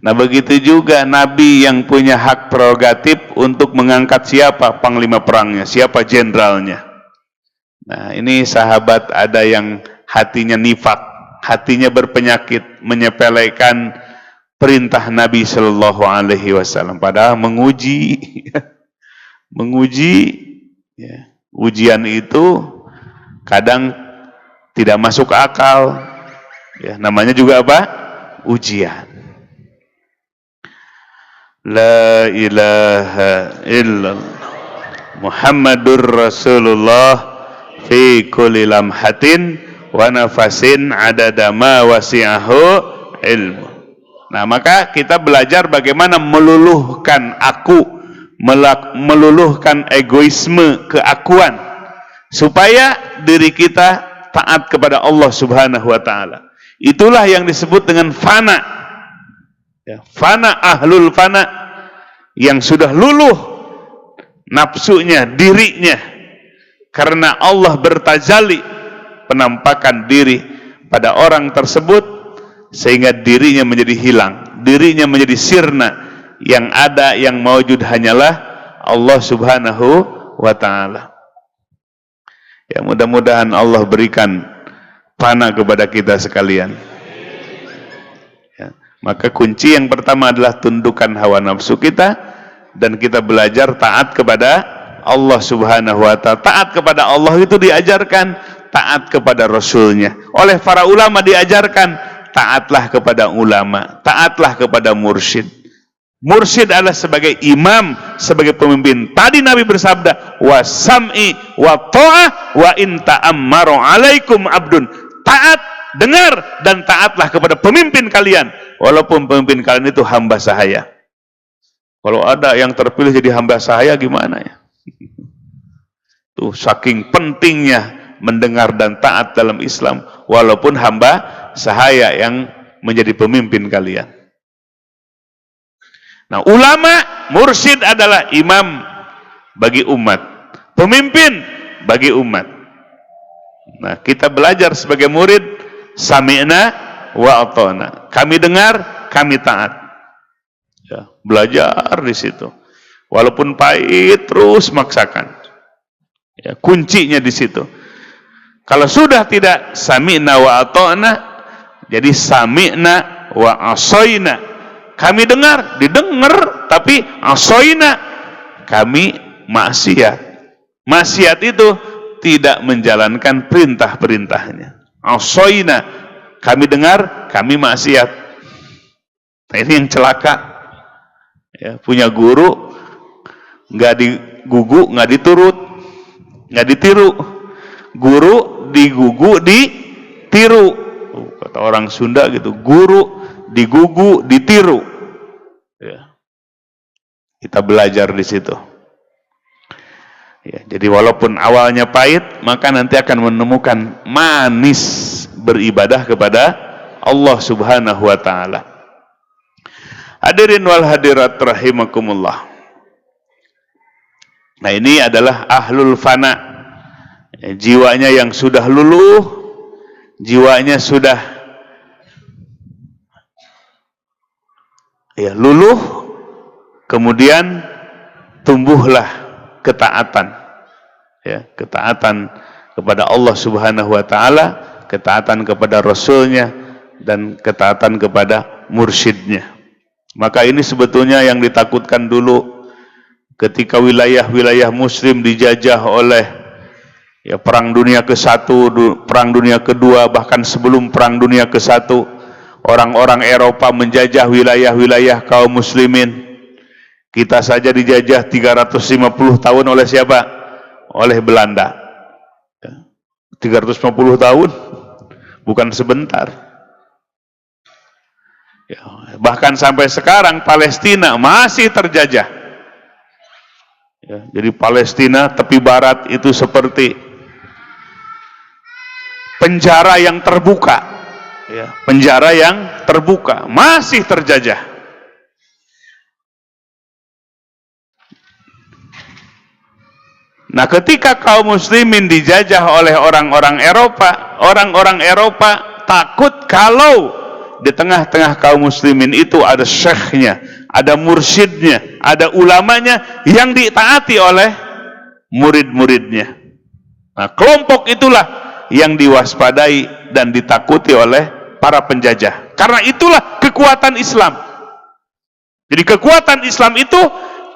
Nah begitu juga Nabi yang punya hak prerogatif untuk mengangkat siapa panglima perangnya, siapa jenderalnya. Nah ini sahabat ada yang hatinya nifak, hatinya berpenyakit, menyepelekan perintah Nabi Shallallahu Alaihi Wasallam, padahal menguji, ya. Ujian itu kadang tidak masuk akal, ya, namanya juga apa? Ujian. La ilaha illallah Muhammadur Rasulullah fi kulli lamhatin wa nafasin adada ma wasi'ahu ilmu. Nah maka kita belajar bagaimana meluluhkan aku, meluluhkan egoisme, keakuan, supaya diri kita taat kepada Allah Subhanahu wa ta'ala. Itulah yang disebut dengan fana. Ya, fana, ahlul fana, yang sudah luluh nafsunya, dirinya, karena Allah bertajali penampakan diri pada orang tersebut, sehingga dirinya menjadi hilang, dirinya menjadi sirna. Yang ada, yang maujud hanyalah Allah Subhanahu wa ta'ala. Ya, mudah-mudahan Allah berikan panah kepada kita sekalian. Ya, maka kunci yang pertama adalah tundukkan hawa nafsu kita, dan kita belajar taat kepada Allah Subhanahu wa ta'ala. Taat kepada Allah itu diajarkan, taat kepada Rasulnya. Oleh para ulama diajarkan, taatlah kepada ulama, taatlah kepada mursyid. Mursyid adalah sebagai imam, sebagai pemimpin. Tadi Nabi bersabda, wa sam'i wa ta'ah wa in ta'ammaru alaikum abdun. Taat, dengar, dan taatlah kepada pemimpin kalian, walaupun pemimpin kalian itu hamba sahaya. Kalau ada yang terpilih jadi hamba sahaya gimana ya? Tuh, saking pentingnya mendengar dan taat dalam Islam, walaupun hamba sahaya yang menjadi pemimpin kalian. Nah, ulama, mursyid adalah imam bagi umat, pemimpin bagi umat. Nah, kita belajar sebagai murid, sami'na wa ata'na. Kami dengar, kami taat. Ya, belajar di situ. Walaupun pahit, terus maksakan. Ya, kuncinya di situ. Kalau sudah tidak sami'na wa ata'na, jadi sami'na wa asoyna. Kami dengar, didengar, tapi asoyna, kami maksiat. Maksiat itu tidak menjalankan perintah-perintahnya. Asoyna, kami dengar, kami maksiat. Nah, ini yang celaka. Ya, punya guru, nggak digugu, nggak diturut, nggak ditiru. Guru digugu, ditiru. Kata orang Sunda gitu, guru digugu, ditiru. Ya. Kita belajar di situ. Ya, jadi walaupun awalnya pahit, maka nanti akan menemukan manis beribadah kepada Allah Subhanahu wa ta'ala. Hadirin wal hadirat rahimakumullah. Nah, ini adalah ahlul fana. Ya, jiwanya yang sudah luluh, jiwanya sudah ya luluh, kemudian tumbuhlah ketaatan. Ya, ketaatan kepada Allah Subhanahu wa ta'ala, ketaatan kepada Rasulnya, dan ketaatan kepada mursyidnya. Maka ini sebetulnya yang ditakutkan dulu ketika wilayah-wilayah muslim dijajah oleh ya perang dunia ke-1, perang dunia ke-2, bahkan sebelum perang dunia ke-1. Orang-orang Eropa menjajah wilayah-wilayah kaum muslimin. Kita saja dijajah 350 tahun oleh siapa? Oleh Belanda. 350 tahun, bukan sebentar. Ya, bahkan sampai sekarang Palestina masih terjajah. Ya, jadi Palestina tepi barat itu seperti penjara yang terbuka. Ya, penjara yang terbuka, masih terjajah. Nah, ketika kaum muslimin dijajah oleh orang-orang Eropa takut kalau di tengah-tengah kaum muslimin itu ada syekhnya, ada mursyidnya, ada ulamanya yang ditaati oleh murid-muridnya. Nah, kelompok itulah yang diwaspadai dan ditakuti oleh para penjajah. Karena itulah kekuatan Islam. Jadi kekuatan Islam itu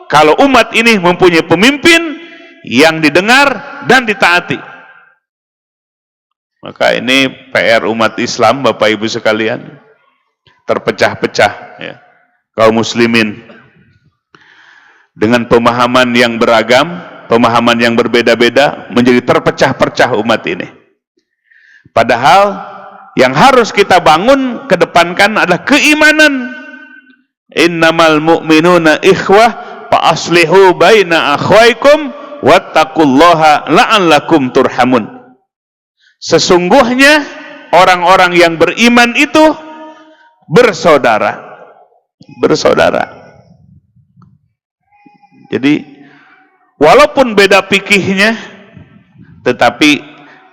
kalau umat ini mempunyai pemimpin yang didengar dan ditaati. Maka ini PR umat Islam, Bapak Ibu sekalian. Terpecah-pecah ya, kaum muslimin dengan pemahaman yang beragam, pemahaman yang berbeda-beda, menjadi terpecah-pecah umat ini. Padahal yang harus kita bangun, kedepankan adalah keimanan. Innamal mu'minuna ikhwah fa aslihu baina akhwaikum wattaqullaha la'allakum turhamun. Sesungguhnya orang-orang yang beriman itu bersaudara. Bersaudara. Jadi walaupun beda fikihnya, tetapi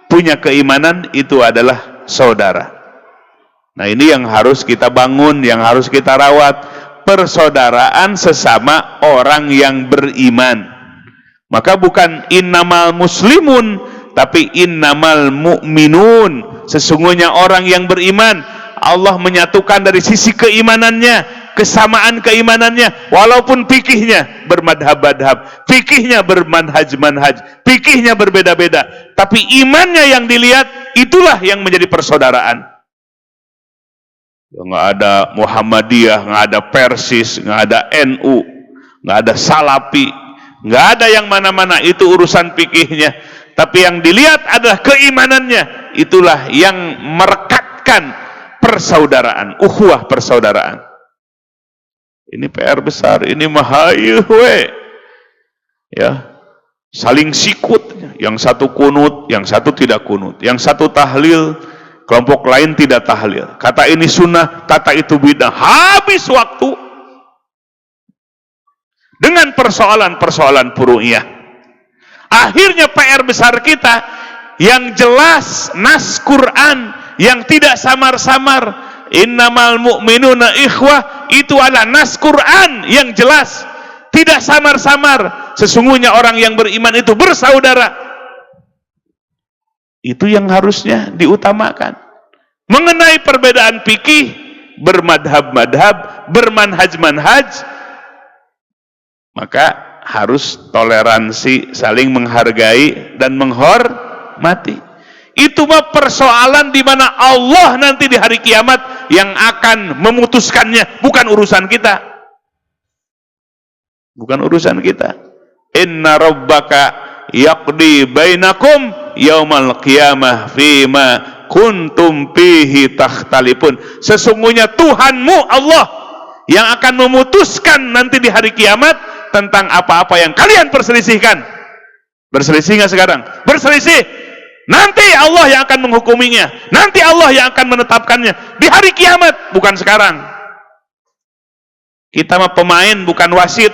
punya keimanan, itu adalah saudara. Nah, ini yang harus kita bangun, yang harus kita rawat, persaudaraan sesama orang yang beriman. Maka bukan innamal muslimun, tapi innamal mu'minun. Sesungguhnya orang yang beriman, Allah menyatukan dari sisi keimanannya, kesamaan keimanannya, walaupun fikihnya bermadhab-madhab, fikihnya bermanhaj-manhaj, fikihnya berbeda-beda, tapi imannya yang dilihat, itulah yang menjadi persaudaraan. Nggak ada Muhammadiyah, nggak ada Persis, nggak ada NU, nggak ada Salafi, nggak ada yang mana-mana, itu urusan fikihnya. Tapi yang dilihat adalah keimanannya, itulah yang merekatkan persaudaraan, ukhuwah persaudaraan. Ini PR besar, ini mahayuh ya. Saling sikut, yang satu kunut, yang satu tidak kunut, yang satu tahlil, kelompok lain tidak tahlil. Kata ini sunnah, kata itu bidah. Habis waktu dengan persoalan-persoalan furu'iyah. Akhirnya PR besar kita yang jelas nas Quran, yang tidak samar-samar, innamal mu'minuna ikhwah, itu adalah nas Quran yang jelas, tidak samar-samar. Sesungguhnya orang yang beriman itu bersaudara. Itu yang harusnya diutamakan. Mengenai perbedaan fikih, bermadhab-madhab, bermanhaj-manhaj, maka harus toleransi, saling menghargai dan menghormati. Itu mah persoalan di mana Allah nanti di hari kiamat yang akan memutuskannya, bukan urusan kita. Bukan urusan kita. Inna rabbaka yaqdi bainakum yaumal qiyamah fima kuntum fihi takhtalifun. Sesungguhnya Tuhanmu Allah yang akan memutuskan nanti di hari kiamat tentang apa-apa yang kalian perselisihkan. Berselisih nggak sekarang? Berselisih. Nanti Allah yang akan menghukuminya. Nanti Allah yang akan menetapkannya di hari kiamat, bukan sekarang. Kita mah pemain, bukan wasit.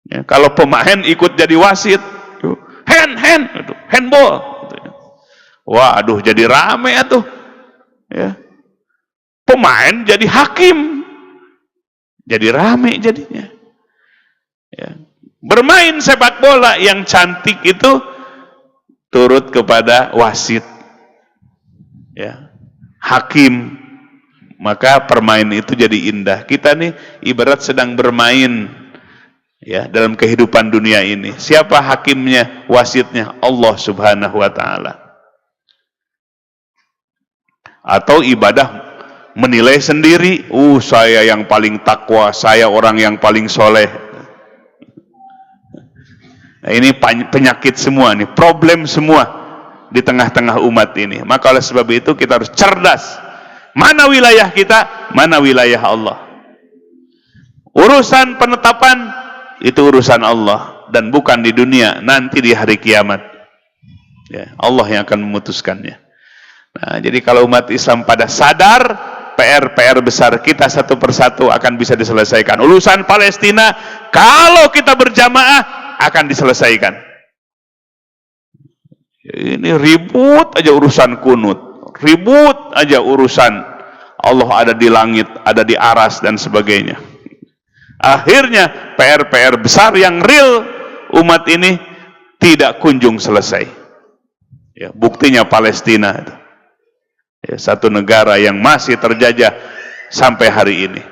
Ya, kalau pemain ikut jadi wasit, handball. Wah, aduh, jadi rame atuh. Ya. Pemain jadi hakim, jadi rame jadinya. Ya. Bermain sepak bola yang cantik itu turut kepada wasit, ya, hakim, maka permain itu jadi indah. Kita nih ibarat sedang bermain, ya, dalam kehidupan dunia ini. Siapa hakimnya, wasitnya? Allah Subhanahu wa Ta'ala. Atau ibadah menilai sendiri, saya yang paling takwa, saya orang yang paling soleh. Nah, ini penyakit semua nih, problem semua di tengah-tengah umat ini. Maka oleh sebab itu kita harus cerdas. Mana wilayah kita, mana wilayah Allah. Urusan penetapan itu urusan Allah dan bukan di dunia, nanti di hari kiamat. Ya, Allah yang akan memutuskannya. Nah, jadi kalau umat Islam pada sadar, PR-PR besar kita satu persatu akan bisa diselesaikan. Urusan Palestina, kalau kita berjamaah, akan diselesaikan. Ini ribut aja urusan kunut, ribut aja urusan Allah ada di langit, ada di aras dan sebagainya. Akhirnya PR-PR besar yang real umat ini tidak kunjung selesai. Ya, buktinya Palestina itu. Ya, satu negara yang masih terjajah sampai hari ini.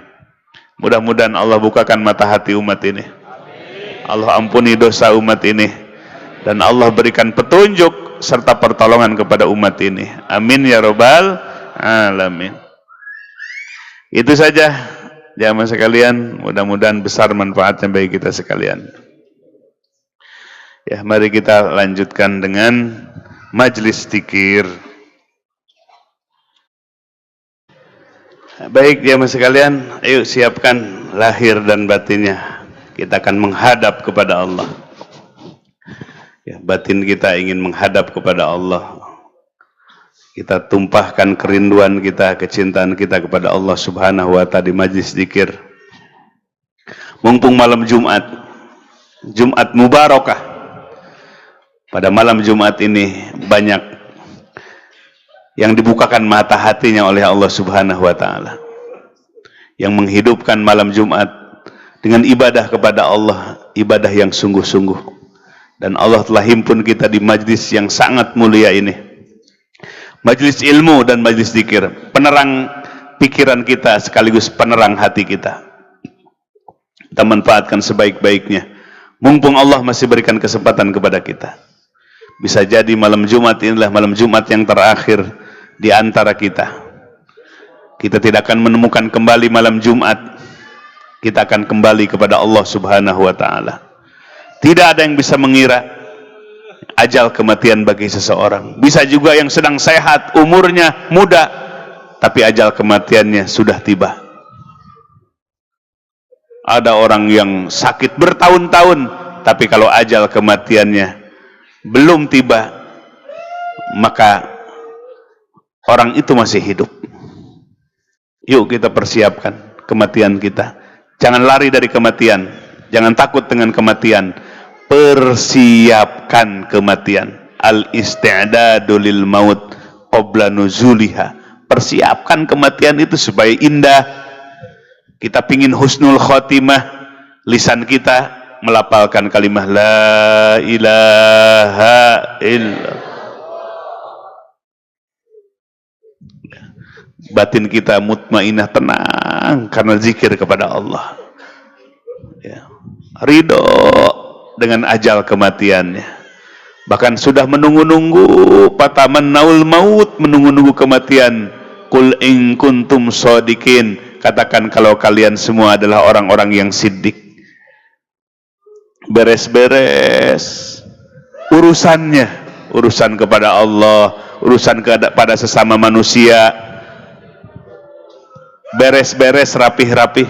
Mudah-mudahan Allah bukakan mata hati umat ini. Allah ampuni dosa umat ini dan Allah berikan petunjuk serta pertolongan kepada umat ini. Amin ya rabbal alamin. Itu saja jamaah sekalian, mudah-mudahan besar manfaatnya bagi kita sekalian. Ya, mari kita lanjutkan dengan majlis zikir. Baik jamaah sekalian, ayo siapkan lahir dan batinnya. Kita akan menghadap kepada Allah. Ya, batin kita ingin menghadap kepada Allah. Kita tumpahkan kerinduan kita, kecintaan kita kepada Allah Subhanahu wa Ta'ala di majlis zikir. Mumpung malam Jumat, Jumat Mubarakah. Pada malam Jumat ini banyak yang dibukakan mata hatinya oleh Allah Subhanahu wa taala, yang menghidupkan malam Jumat dengan ibadah kepada Allah, ibadah yang sungguh-sungguh. Dan Allah telah himpun kita di majlis yang sangat mulia ini, majlis ilmu dan majlis zikir, penerang pikiran kita sekaligus penerang hati kita. Kita manfaatkan sebaik-baiknya. Mumpung Allah masih berikan kesempatan kepada kita. Bisa jadi malam Jumat inilah malam Jumat yang terakhir di antara kita. Kita tidak akan menemukan kembali malam Jumat. Kita akan kembali kepada Allah Subhanahu wa taala. Tidak ada yang bisa mengira ajal kematian bagi seseorang. Bisa juga yang sedang sehat, umurnya muda, tapi ajal kematiannya sudah tiba. Ada orang yang sakit bertahun-tahun, tapi kalau ajal kematiannya belum tiba, maka orang itu masih hidup. Yuk kita persiapkan kematian kita. Jangan lari dari kematian, jangan takut dengan kematian. Persiapkan kematian. Al-isti'dadu lil maut qabla nuzuliha. Persiapkan kematian itu supaya indah. Kita pingin husnul khotimah, lisan kita melafalkan kalimah la ilaha illallah. Batin kita mutmainah, tenang karena zikir kepada Allah. Ya. Ridho dengan ajal kematiannya. Bahkan sudah menunggu-nunggu, patamannaul maut, menunggu-nunggu kematian. Qul in kuntum shadiqin, katakan kalau kalian semua adalah orang-orang yang siddiq. Beres-beres urusannya, urusan kepada Allah, urusan kepada sesama manusia, beres-beres rapih-rapih.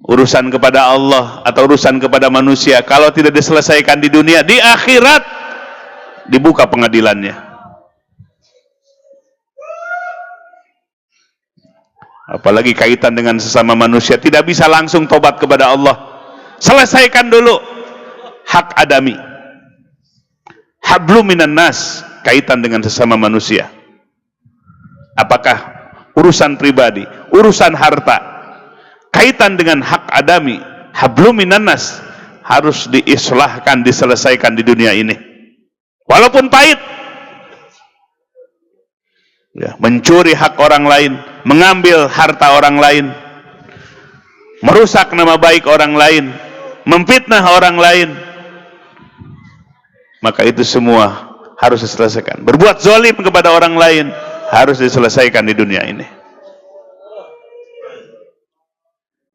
Urusan kepada Allah atau urusan kepada manusia, kalau tidak diselesaikan di dunia, di akhirat dibuka pengadilannya. Apalagi kaitan dengan sesama manusia, tidak bisa langsung tobat kepada Allah. Selesaikan dulu hak adami, hablum minan nas, kaitan dengan sesama manusia. Apakah urusan pribadi, urusan harta, kaitan dengan hak adami, hablum minan nas, harus diislahkan, diselesaikan di dunia ini. Walaupun pahit. Ya, mencuri hak orang lain, mengambil harta orang lain, merusak nama baik orang lain, memfitnah orang lain, maka itu semua harus diselesaikan. Berbuat zalim kepada orang lain harus diselesaikan di dunia ini.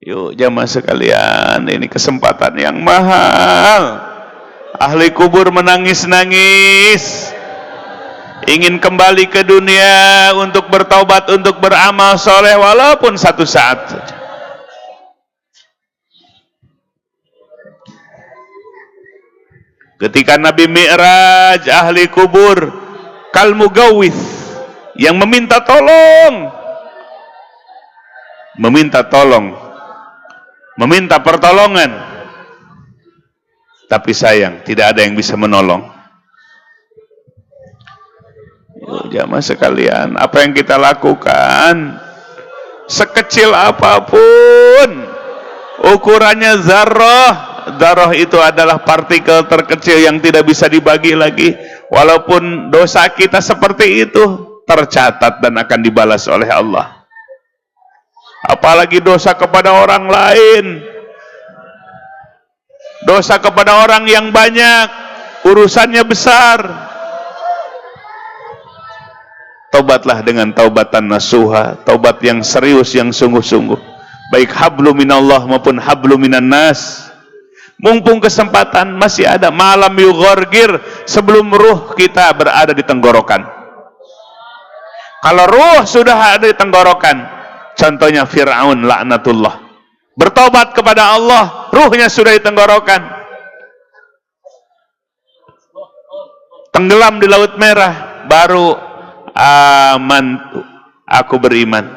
Yuk jamaah sekalian, ini kesempatan yang mahal. Ahli kubur menangis-nangis, ingin kembali ke dunia untuk bertaubat, untuk beramal soleh walaupun satu saat saja. Ketika Nabi Mi'raj, ahli kubur kal mugawwith, yang meminta tolong, meminta pertolongan, tapi sayang tidak ada yang bisa menolong. Jamaah sekalian, apa yang kita lakukan, sekecil apapun ukurannya zarrah. Zarrah itu adalah partikel terkecil yang tidak bisa dibagi lagi. Walaupun dosa kita seperti itu, tercatat dan akan dibalas oleh Allah. Apalagi dosa kepada orang lain, dosa kepada orang yang banyak, urusannya besar. Taubatlah dengan taubatan nasuha, taubat yang serius, yang sungguh-sungguh, baik hablum minallah maupun hablum minan nas. Mumpung kesempatan masih ada, malam yughorgir, sebelum ruh kita berada di tenggorokan. Kalau ruh sudah ada di tenggorokan, contohnya Fir'aun laknatullah, bertobat kepada Allah, ruhnya sudah di tenggorokan, tenggelam di Laut Merah, baru amantu, aku beriman,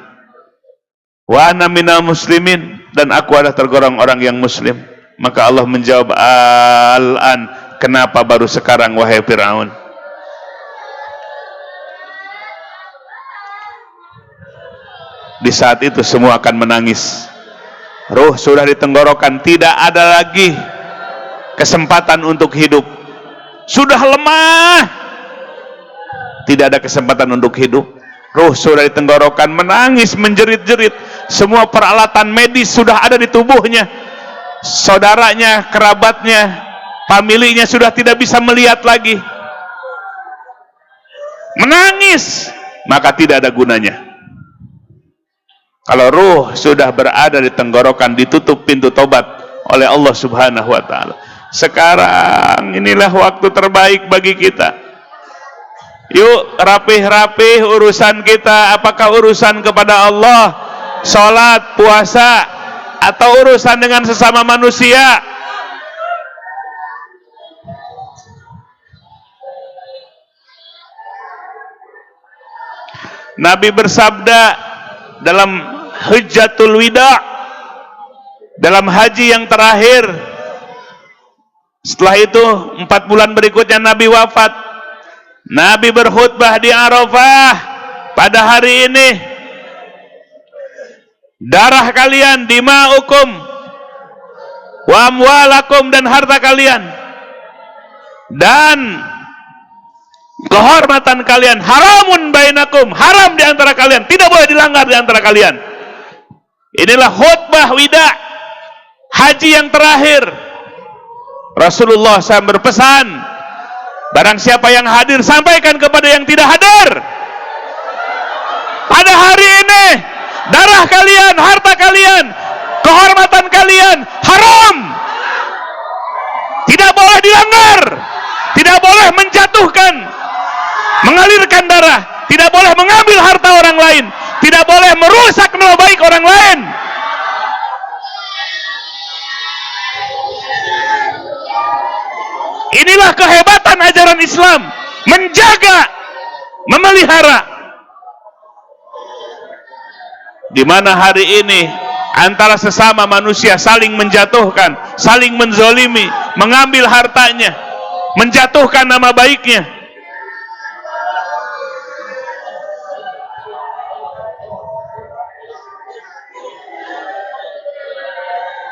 wa ana minal muslimin, dan aku adalah tergolong orang yang muslim. Maka Allah menjawab, al-an, kenapa baru sekarang wahai Fir'aun? Di saat itu semua akan menangis. Ruh sudah di tenggorokan, tidak ada lagi kesempatan untuk hidup. Sudah lemah, tidak ada kesempatan untuk hidup. Ruh sudah di tenggorokan, menangis, menjerit-jerit. Semua peralatan medis sudah ada di tubuhnya. Saudaranya, kerabatnya, familinya sudah tidak bisa melihat lagi. Menangis, maka tidak ada gunanya. Kalau ruh sudah berada di tenggorokan, ditutup pintu tobat oleh Allah Subhanahu wa ta'ala. Sekarang inilah waktu terbaik bagi kita. Yuk rapih-rapih urusan kita. Apakah urusan kepada Allah, sholat, puasa, atau urusan dengan sesama manusia? Nabi bersabda dalam Hajjatul Wida', dalam haji yang terakhir. Setelah itu 4 bulan berikutnya Nabi wafat. Nabi berkhutbah di Arafah pada hari ini. Darah kalian, dima'ukum wa amwalakum, dan harta kalian dan kehormatan kalian, haramun bainakum, haram di antara kalian, tidak boleh dilanggar di antara kalian. Inilah khutbah wida, haji yang terakhir. Rasulullah SAW berpesan, barang siapa yang hadir, sampaikan kepada yang tidak hadir. Pada hari ini, darah kalian, harta kalian, kehormatan kalian haram, tidak boleh dilanggar, tidak boleh menjatuhkan, mengalirkan darah, tidak boleh mengambil harta orang lain, tidak boleh merusak nama baik orang lain. Inilah kehebatan ajaran Islam, menjaga, memelihara. Di mana hari ini antara sesama manusia saling menjatuhkan, saling menzolimi, mengambil hartanya, menjatuhkan nama baiknya.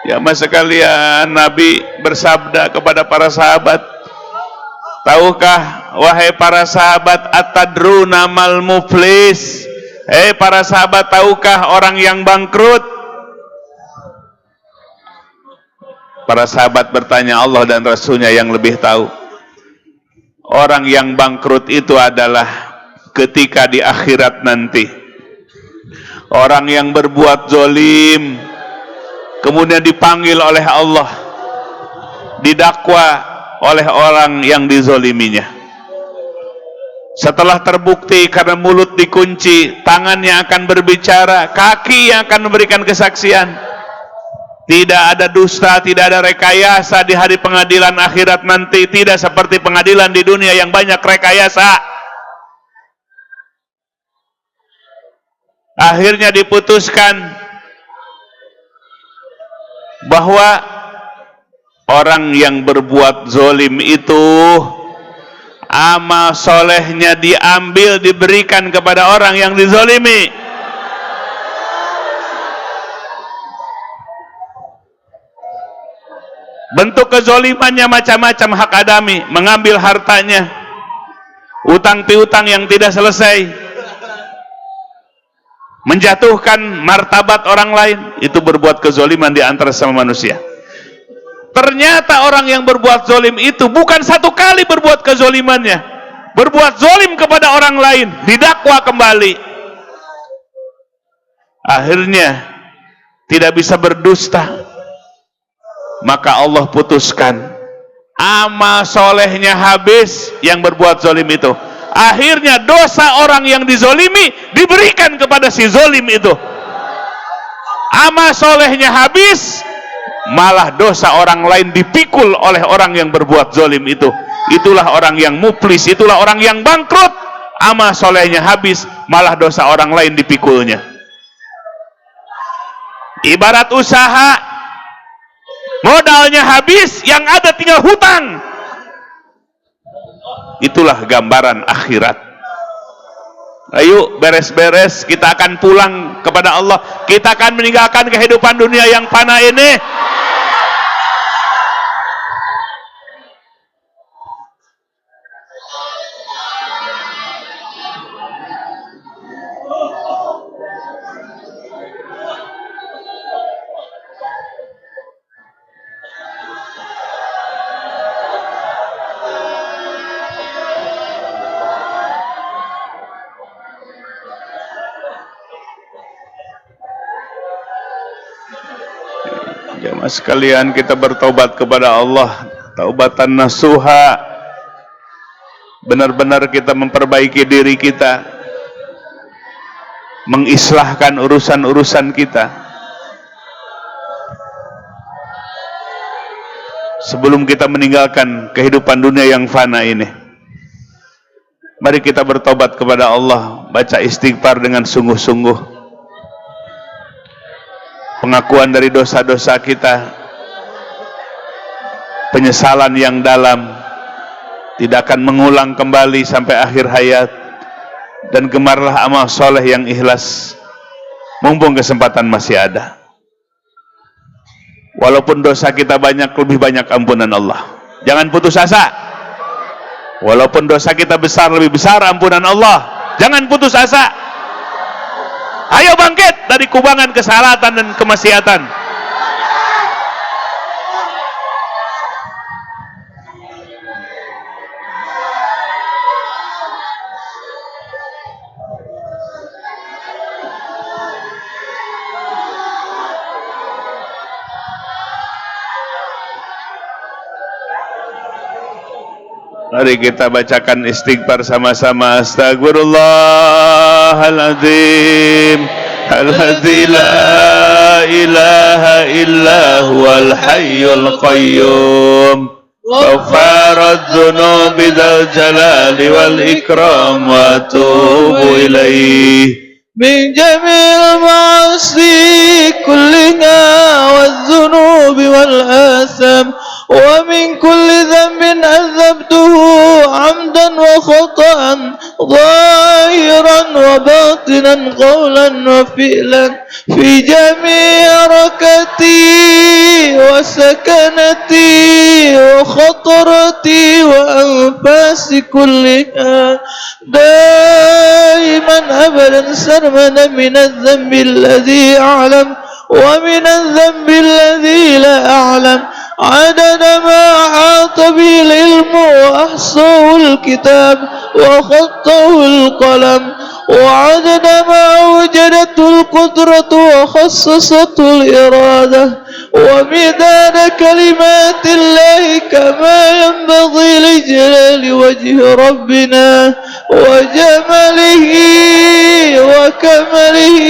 Ya mas sekalian, Nabi bersabda kepada para sahabat, tahukah wahai para sahabat, atadruna mal muflis? Hei para sahabat, tahukah orang yang bangkrut? Para sahabat bertanya, Allah dan Rasulnya yang lebih tahu. Orang yang bangkrut itu adalah ketika di akhirat nanti, orang yang berbuat zalim, kemudian dipanggil oleh Allah, didakwa oleh orang yang dizoliminya. Setelah terbukti karena mulut dikunci, tangannya akan berbicara, kaki yang akan memberikan kesaksian. Tidak ada dusta, tidak ada rekayasa di hari pengadilan akhirat nanti. Tidak seperti pengadilan di dunia yang banyak rekayasa. Akhirnya diputuskan bahwa orang yang berbuat zolim itu amal solehnya diambil, diberikan kepada orang yang dizolimi. Bentuk kezolimannya macam-macam, hak adami, mengambil hartanya, utang piutang yang tidak selesai, menjatuhkan martabat orang lain, itu berbuat kezoliman di antara sama manusia. Ternyata orang yang berbuat zolim itu bukan satu kali berbuat kezolimannya, berbuat zolim kepada orang lain, didakwa kembali. Akhirnya tidak bisa berdusta, maka Allah putuskan amal solehnya habis yang berbuat zolim itu. Akhirnya dosa orang yang dizolimi diberikan kepada si zolim itu. Amal solehnya habis, malah dosa orang lain dipikul oleh orang yang berbuat zolim itu. Itulah orang yang muflis, itulah orang yang bangkrut. Amal solehnya habis, malah dosa orang lain dipikulnya. Ibarat usaha, modalnya habis, yang ada tinggal hutang. Itulah gambaran akhirat. Ayo beres-beres, kita akan pulang kepada Allah. Kita akan meninggalkan kehidupan dunia yang fana ini. Jemaah sekalian, kita bertobat kepada Allah, taubatan nasuha. Benar-benar kita memperbaiki diri kita, mengislahkan urusan-urusan kita sebelum kita meninggalkan kehidupan dunia yang fana ini. Mari kita bertobat kepada Allah, baca istighfar dengan sungguh-sungguh, pengakuan dari dosa-dosa kita, penyesalan yang dalam, tidak akan mengulang kembali sampai akhir hayat, dan gemarlah amal soleh yang ikhlas, mumpung kesempatan masih ada. Walaupun dosa kita banyak, lebih banyak ampunan Allah. Jangan putus asa. Walaupun dosa kita besar, lebih besar ampunan Allah. Jangan putus asa. Ayo bangkit dari kubangan kesalahan dan kemaksiatan. Mari kita bacakan istighfar sama-sama. Astagfirullahaladzim, alladzi la ilaha illa huwal hayyul qayyum, ghafarad dzunubi dzal jalali wal ikram, wa atubu ilaih min jamil ma'asi kulliha wal dzunubi wal asam, wa min kulli dhanbin azabtuhu amdan wa khata'an, zahiran wa batinan, qawlan wa fi'lan, fi jami' harakati wa sakanati wa khatarati wa anfasi kulliha, daiman abadan sarmadan min adh-dhanbi alladhi a'lam wa min adh-dhanbi alladhi la a'lam, عدد ما أحاط به العلم وأحصاه الكتاب وخطه القلم، وعدد ما وجدته القدرة وخصصته الإرادة، ومداد كلمات الله كما ينبغي لجلال وجه ربنا وجماله وكمله،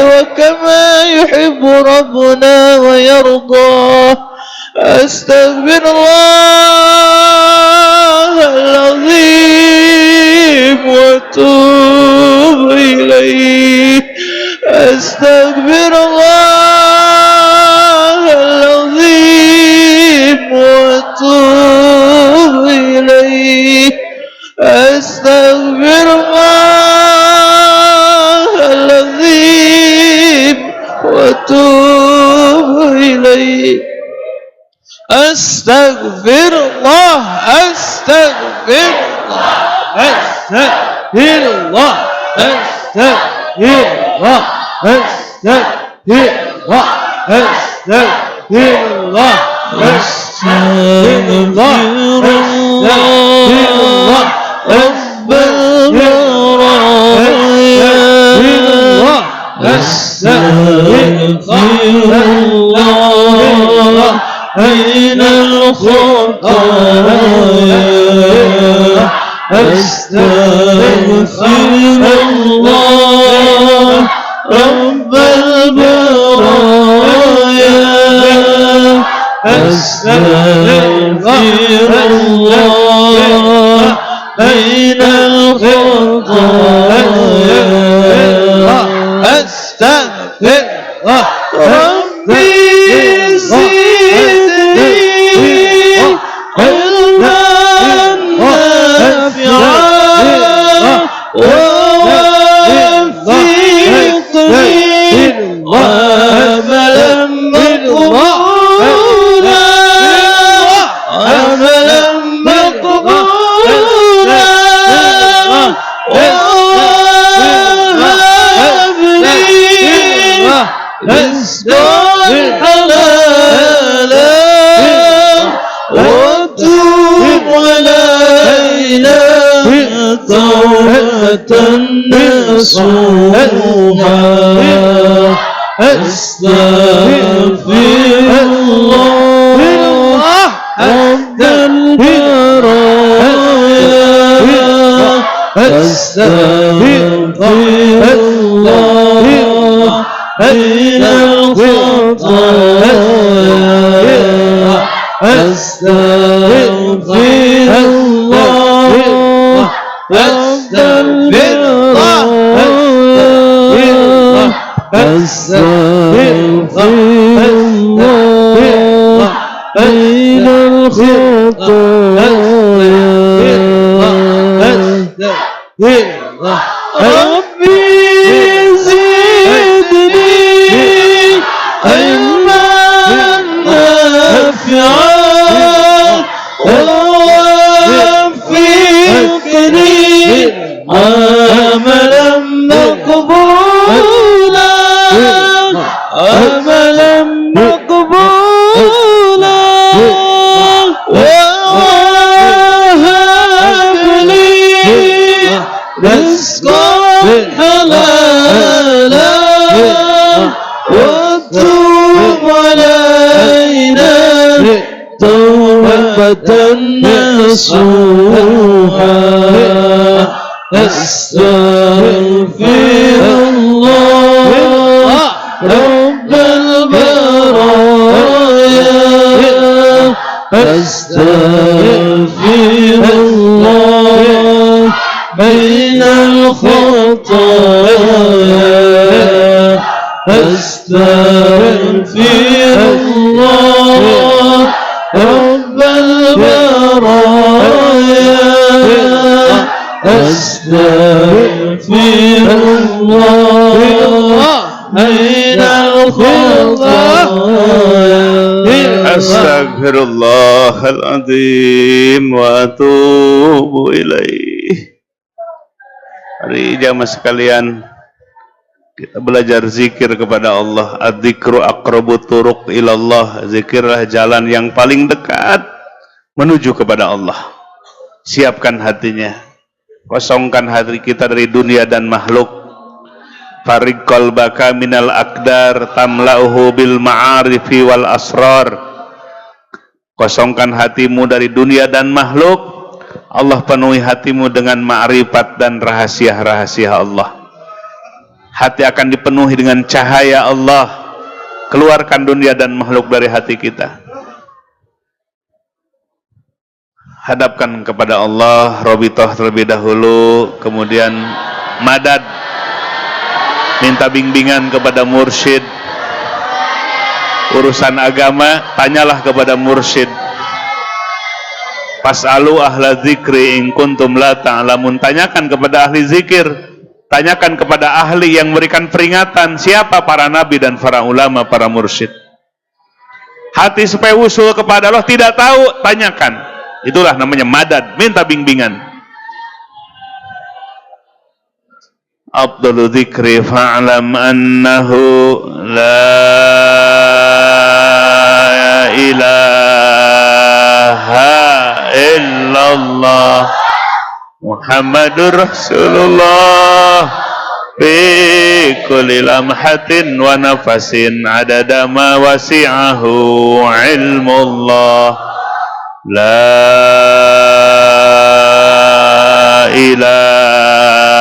وكما يحب ربنا ويرضاه. أستغفر الله العظيم وأتوب إليه. أستغفر الله العظيم وأتوب إليه. أستغفر الله العظيم وأتوب إليه. أستغفر الله، أستغفر الله، أستغفر الله، أستغفر الله، أستغفر الله، أستغفر الله، أستغفر الله، أستغفر الله، رب البرايا، أستغفر الله، أين الخطايا، أستغفر الله، رب البرايا، أستغفر الله، أين الخطايا، أستغفر الله، ربي علما نافعا عملا مقبولا عملا مقبولا وهب لي رزقا حلالا وتوب علينا توبة نصوحا أستغفر الله رب البرايا أستغفر الله من الخطايا أستغفر الله أستغفر الله أستغفر الله من الخطايا ربي زدني علما نافعا ووفقني عملا مقبولا عملا مقبولا وهب لي رزقا حلالا وتوب علينا توبة نصوحا أستغفر الله رب البرايا أستغفر الله من الخطايا أستغفر الله رب البرايا أستغفر الله من الخطايا أستغفر الله العظيم وأتوب إليه. Hari jamaah sekalian, kita belajar zikir kepada Allah. Adzikru aqrabu turuq ilallah. Zikirlah jalan yang paling dekat menuju kepada Allah. Siapkan hatinya, kosongkan hati kita dari dunia dan makhluk. Farig qalbaka minal aqdar tamla'uhu bil ma'arifi wal asrar. Kosongkan hatimu dari dunia dan makhluk. Allah penuhi hatimu dengan ma'rifat dan rahasia-rahasia Allah. Hati akan dipenuhi dengan cahaya Allah. Keluarkan dunia dan makhluk dari hati kita. Hadapkan kepada Allah, robitoh terlebih dahulu, kemudian madad, minta bimbingan kepada mursyid. Urusan agama, tanyalah kepada mursyid. Fas'alu ahla dzikri in kuntum la ta'lamun. Tanyakan kepada ahli zikir, tanyakan kepada ahli yang memberikan peringatan. Siapa para nabi dan para ulama, para mursyid. Hati supaya usul kepada Allah tidak tahu, tanyakan. Itulah namanya madad, minta bimbingan. Afdalu dzikri fa'lam annahu la ilaha illallah Muhammadur Rasulullah fi kulli lamhatin wa nafasin adada ma wasi'ahu ilmullah la ilaha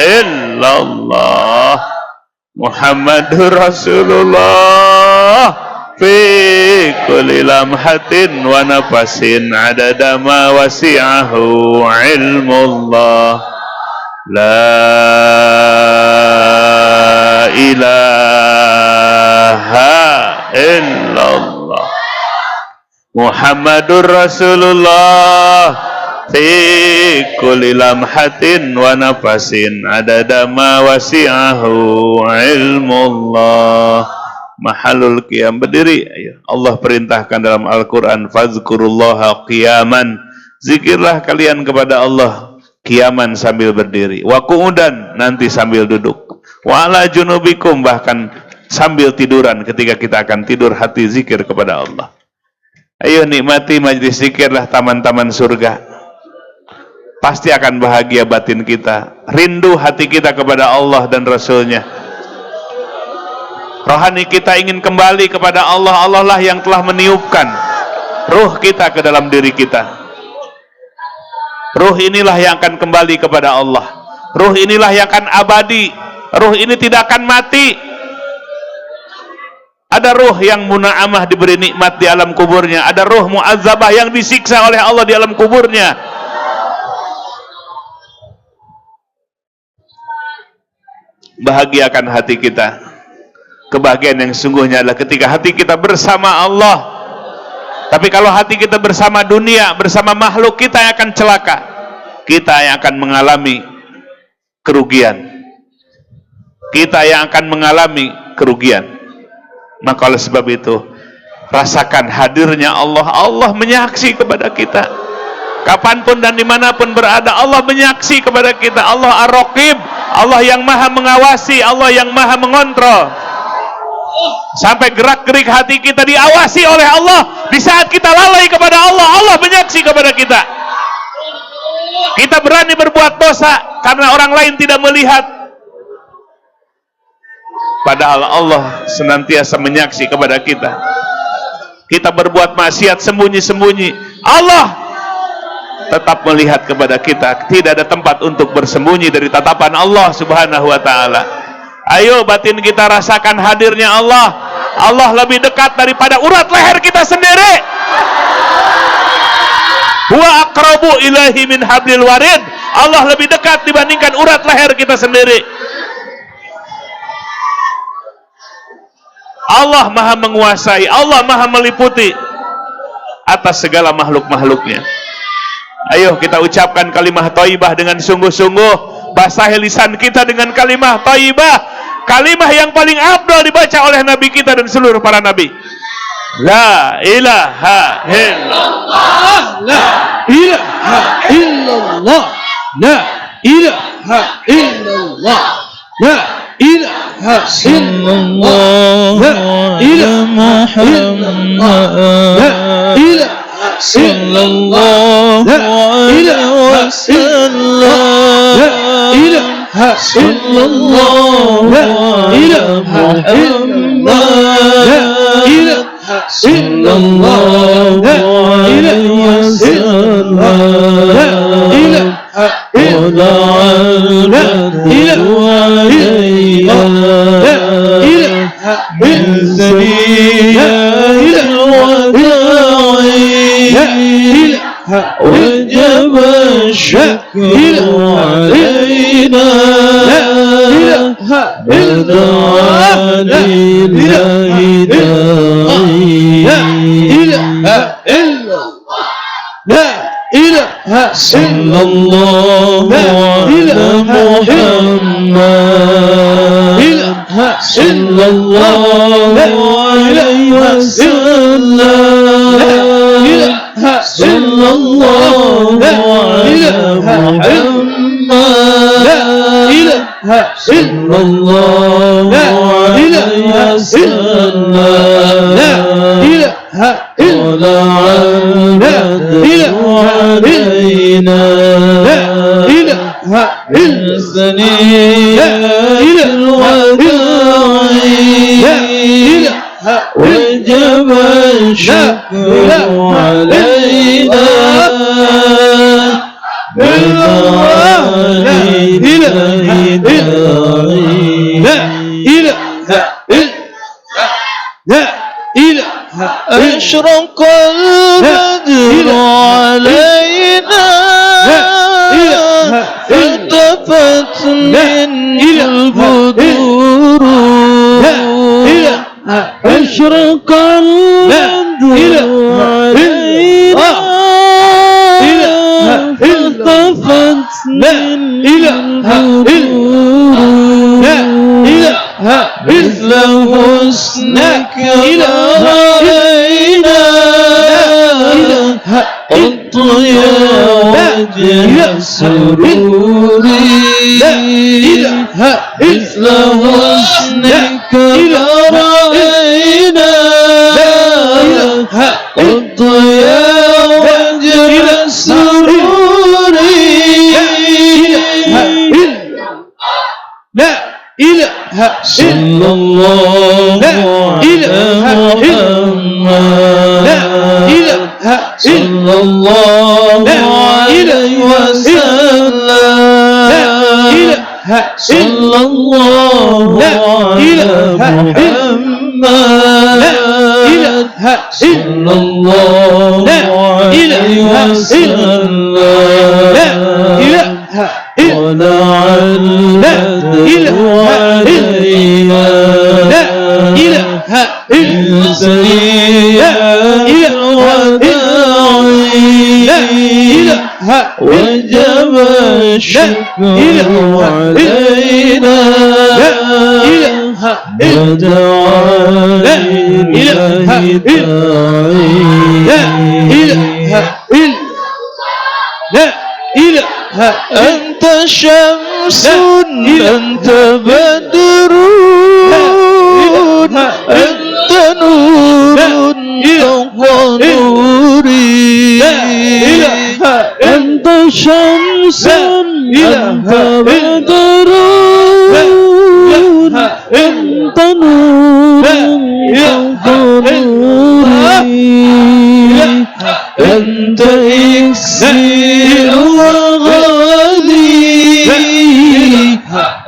illallah Muhammadur Rasulullah fi kulli lamhatin wa nafasin adada ma wasi'ahu ilmullah la ilaha illallah Muhammadur Rasulullah fi kulli lamhatin wa nafasin adada ma wasi'ahu ilmullah. Mahalul qiyam, berdiri. Allah perintahkan dalam Al-Quran, fazkurullaha qiyaman, zikirlah kalian kepada Allah qiyaman, sambil berdiri, wa qu'udan, nanti sambil duduk, wa ala junubikum, bahkan sambil tiduran. Ketika kita akan tidur, hati zikir kepada Allah. Ayo nikmati majlis zikirlah taman-taman surga. Pasti akan bahagia batin kita, rindu hati kita kepada Allah dan Rasulnya. Rohani kita ingin kembali kepada Allah. Allah lah yang telah meniupkan ruh kita ke dalam diri kita. Ruh inilah yang akan kembali kepada Allah. Ruh inilah yang akan abadi. Ruh ini tidak akan mati. Ada ruh yang muna'amah, diberi nikmat di alam kuburnya. Ada ruh mu'azzabah yang disiksa oleh Allah di alam kuburnya. Bahagiakan hati kita. Kebahagiaan yang sungguhnya adalah ketika hati kita bersama Allah. Tapi kalau hati kita bersama dunia, bersama makhluk, kita yang akan celaka. Kita yang akan mengalami kerugian. Kita yang akan mengalami kerugian. Maka oleh sebab itu, rasakan hadirnya Allah. Allah menyaksi kepada kita. Kapanpun dan dimanapun berada, Allah menyaksi kepada kita. Allah Ar-Raqib, Allah yang maha mengawasi, Allah yang maha mengontrol. Sampai gerak-gerik hati kita diawasi oleh Allah. Di saat kita lalai kepada Allah, Allah menyaksi kepada kita. Kita berani berbuat dosa karena orang lain tidak melihat, padahal Allah senantiasa menyaksi kepada kita. Kita berbuat maksiat sembunyi-sembunyi, Allah tetap melihat kepada kita. Tidak ada tempat untuk bersembunyi dari tatapan Allah Subhanahu wa ta'ala. Ayo batin kita rasakan hadirnya Allah. Allah lebih dekat daripada urat leher kita sendiri. Huwa aqrabu ilaihi min hablil warid. Allah lebih dekat dibandingkan urat leher kita sendiri. Allah maha menguasai, Allah maha meliputi atas segala makhluk-makhluknya. Ayo kita ucapkan kalimah thayyibah dengan sungguh-sungguh. Basahi lisan kita dengan kalimah thayyibah. Kalimah yang paling afdal dibaca oleh Nabi kita dan seluruh para Nabi. La ilaha illallah. La ilaha illallah. La ilaha illallah. La ilaha illallah. La ilaha illallah. La ilaha illallah. La ilaha illallah. La ilaha illallah. La ilaha illallah. La ilaha illallah. La ilaha illallah. La ilaha illallah. La ilaha illallah. La ilaha وجب الشكر علينا بدعاء لله داعي لا إله إلا الله لا إله إلا الله على محمد صلى الله عليه وسلم صلى الله على محمد صلى الله عليه وسلم ولا علينا الثنية الوداعي وجب الشكر علينا أشرق البدر علينا التفت منه البدور أشرق البدر علينا مثل حسنك رأينا قط يا وجه السرور مثل حسنك رأينا قط يا وجه السرور لا إله صلى الله على محمد لا إله صلى الله عليه وسلم لا إله صلى الله على محمد لا إله صلى الله عليه وسلم لا إله ولعل علينا لا إله إلا سيئة وداعي لا إله وجب الشكر علينا لا إله ودعا لله داعي لا إله لا إله أنت شمس أنت بدر أنت نور فوق نوري أنت شمس أنت بدر أنت نور فوق نوري أنت إكسير وغالي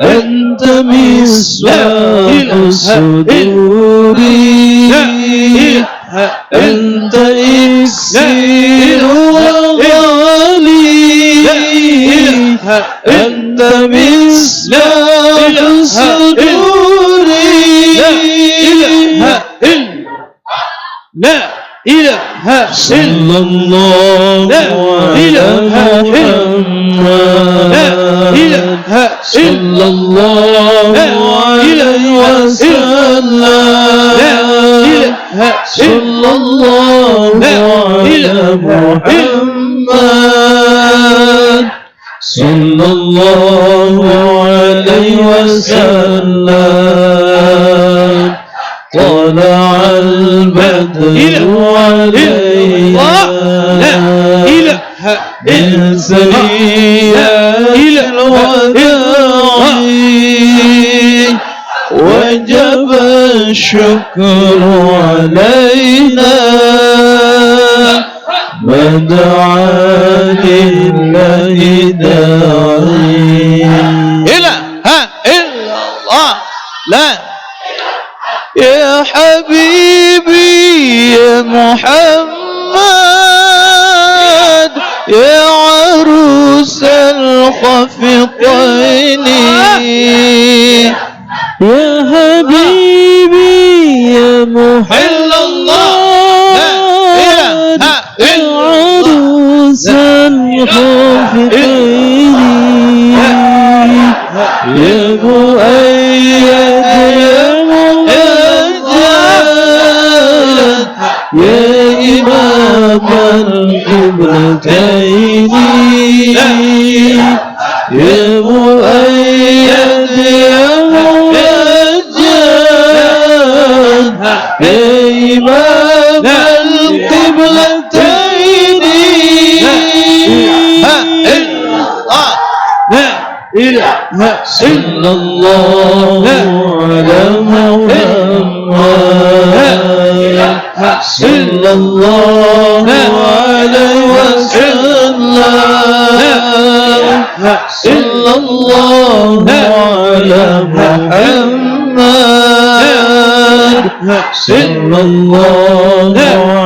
أنت مصباح الصدور أنت إكسير وغالي أنت مصباح الصدور لا إله صلى الله على محمد لا إله صلى الله عليه وسلم لا إله صلى الله على محمد صلى الله عليه وسلم طلع البدر علينا من ثنيات الوداع وجب الشكر علينا ودعا لله داعي إله إلا الله لا يا حبيبي يا محمد يا عروس الخفقين يا حبيبي يا محمد يا عروس الخفقين يا مؤيد يا إمام القبلتين يا مؤيد يا ممجد يا إمام القبلتين لا إله صلى الله على محمد صلى الله عليه وسلم صلى الله على محمد صلى الله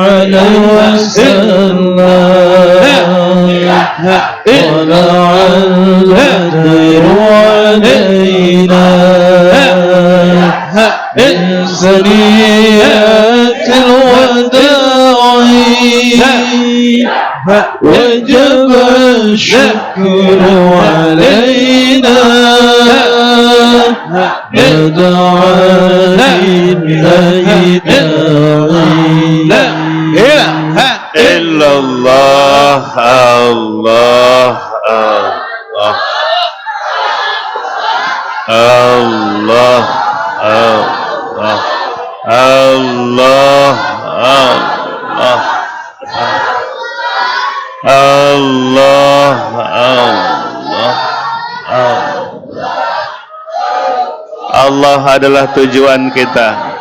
عليه وسلم ولعل الخير علينا من ثنيات الوداع وجب الشكر علينا ودعا لله إلا الله الله الله الله الله الله Allah Allah adalah tujuan kita.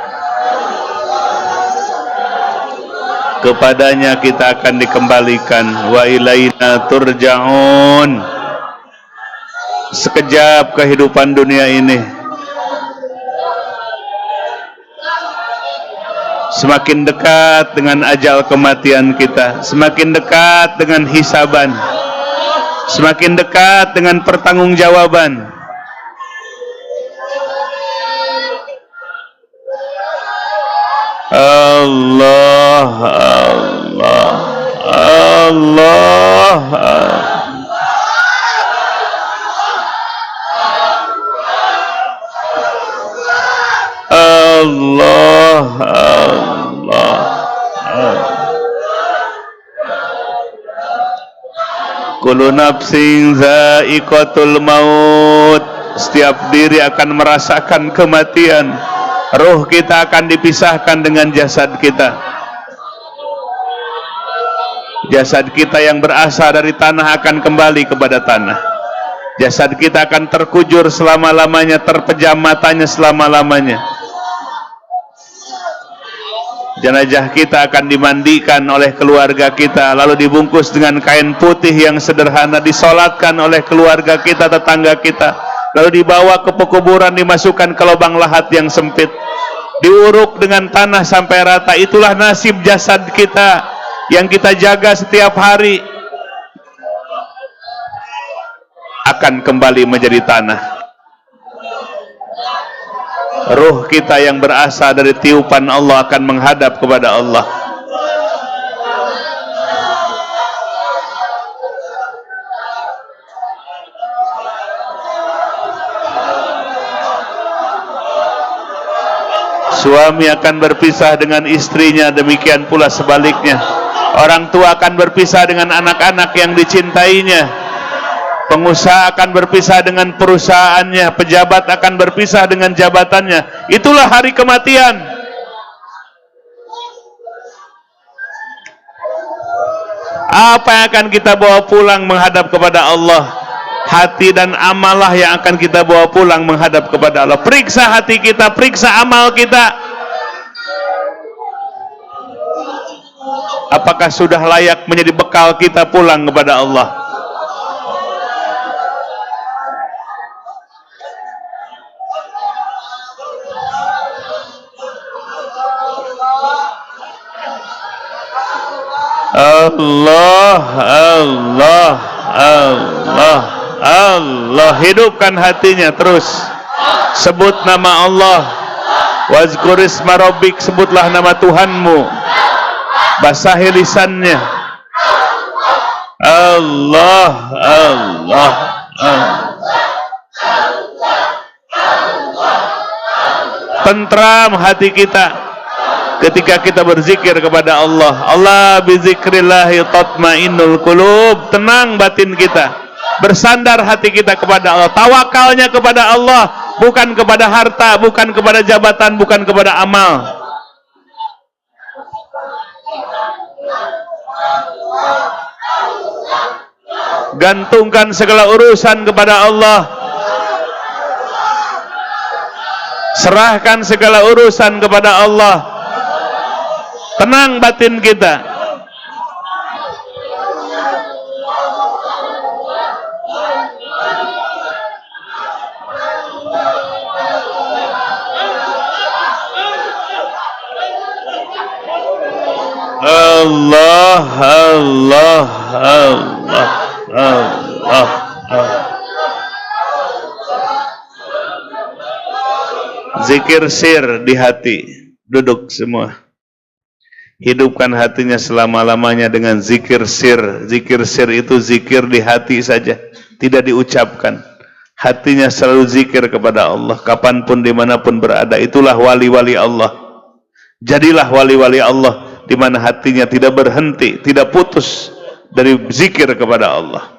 Kepadanya kita akan dikembalikan. Wa ilaina turja'un. Sekejap kehidupan dunia ini, semakin dekat dengan ajal kematian kita, semakin dekat dengan hisaban, semakin dekat dengan pertanggungjawaban. Allah Allah Allah Allah Allah Kullu nafsin za'iqatul maut. Setiap diri akan merasakan kematian. Roh kita akan dipisahkan dengan jasad kita. Jasad kita yang berasal dari tanah akan kembali kepada tanah. Jasad kita akan terkujur selama-lamanya, terpejam matanya selama-lamanya. Jenazah kita akan dimandikan oleh keluarga kita, lalu dibungkus dengan kain putih yang sederhana, disolatkan oleh keluarga kita, tetangga kita, lalu dibawa ke pekuburan, dimasukkan ke lubang lahat yang sempit, diuruk dengan tanah sampai rata. Itulah nasib jasad kita yang kita jaga setiap hari, akan kembali menjadi tanah. Ruh kita yang berasal dari tiupan Allah akan menghadap kepada Allah. Suami akan berpisah dengan istrinya, demikian pula sebaliknya. Orang tua akan berpisah dengan anak-anak yang dicintainya. Pengusaha akan berpisah dengan perusahaannya, pejabat akan berpisah dengan jabatannya. Itulah hari kematian. Apa yang akan kita bawa pulang menghadap kepada Allah? Hati dan amal lah yang akan kita bawa pulang menghadap kepada Allah. Periksa hati kita, periksa amal kita. Apakah sudah layak menjadi bekal kita pulang kepada Allah? Allah, Allah, Allah, Allah. Hidupkan hatinya terus. Sebut nama Allah. Wazkurisma rabbik, sebutlah nama Tuhanmu. Basahi lisannya. Allah, Allah, Allah. Tentram hati kita ketika kita berzikir kepada Allah. Allah bizikrillahi tatmainnul qulub. Tenang batin kita, bersandar hati kita kepada Allah, tawakalnya kepada Allah, bukan kepada harta, bukan kepada jabatan, bukan kepada amal. Gantungkan segala urusan kepada Allah. Serahkan segala urusan kepada Allah. Tenang batin kita. Allah, Allah, Allah, Allah, Allah. Zikir sir di hati. Duduk semua. Hidupkan hatinya selama-lamanya dengan zikir sir. Zikir sir itu zikir di hati saja, tidak diucapkan. Hatinya selalu zikir kepada Allah, kapanpun dimanapun berada. Itulah wali-wali Allah. Jadilah wali-wali Allah di mana hatinya tidak berhenti, tidak putus dari zikir kepada Allah.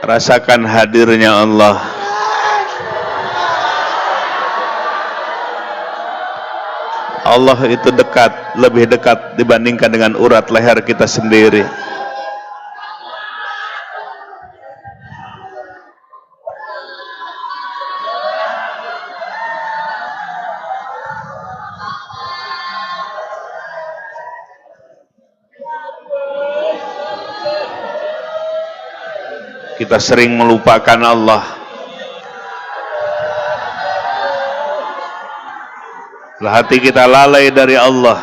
Rasakan hadirnya Allah. Allah itu dekat, lebih dekat dibandingkan dengan urat leher kita sendiri. Kita sering melupakan Allah. Hati kita lalai dari Allah,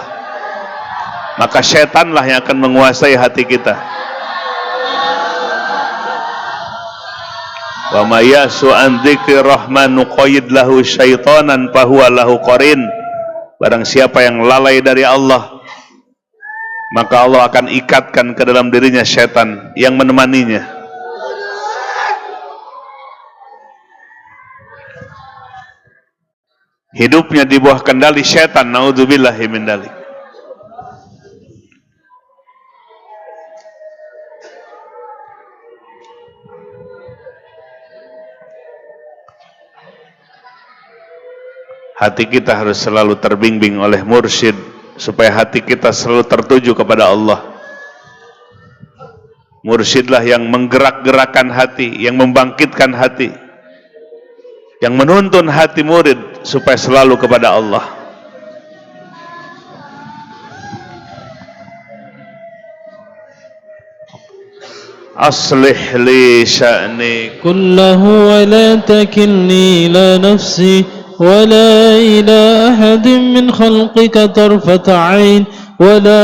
maka setanlah yang akan menguasai hati kita. Wa may yasu an dzikri rahman nuqayyid lahu syaitanan fahuwa lahu qarin. Barang siapa yang lalai dari Allah, maka Allah akan ikatkan ke dalam dirinya setan yang menemaninya. Hidupnya di bawah kendali setan, naudzubillahi min dzalik. Hati kita harus selalu terbimbing oleh mursyid supaya hati kita selalu tertuju kepada Allah. Mursyidlah yang menggerak-gerakkan hati, yang membangkitkan hati, yang menuntun hati murid supaya selalu kepada Allah. Aslih li sya'ni kullahu wa la takilni ila nafsi wa la ila ahadin min khalqika tarfata 'ain wa la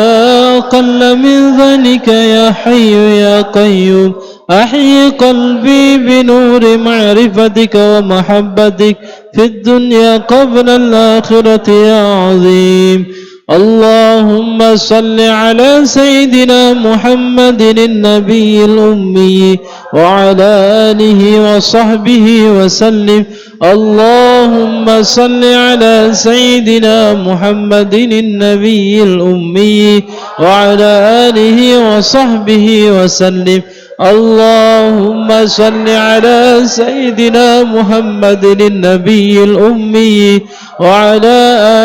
aqalla min dhalika ya hayyu ya qayyum. أحيي قلبي بنور معرفتك ومحبتك في الدنيا قبل الآخرة يا عظيم. اللهم صل على سيدنا محمد النبي الأمي وعلى آله وصحبه وسلم. اللهم صل على سيدنا محمد النبي الأمي وعلى آله وصحبه وسلم. اللهم صل على سيدنا محمد النبي الأمي وعلى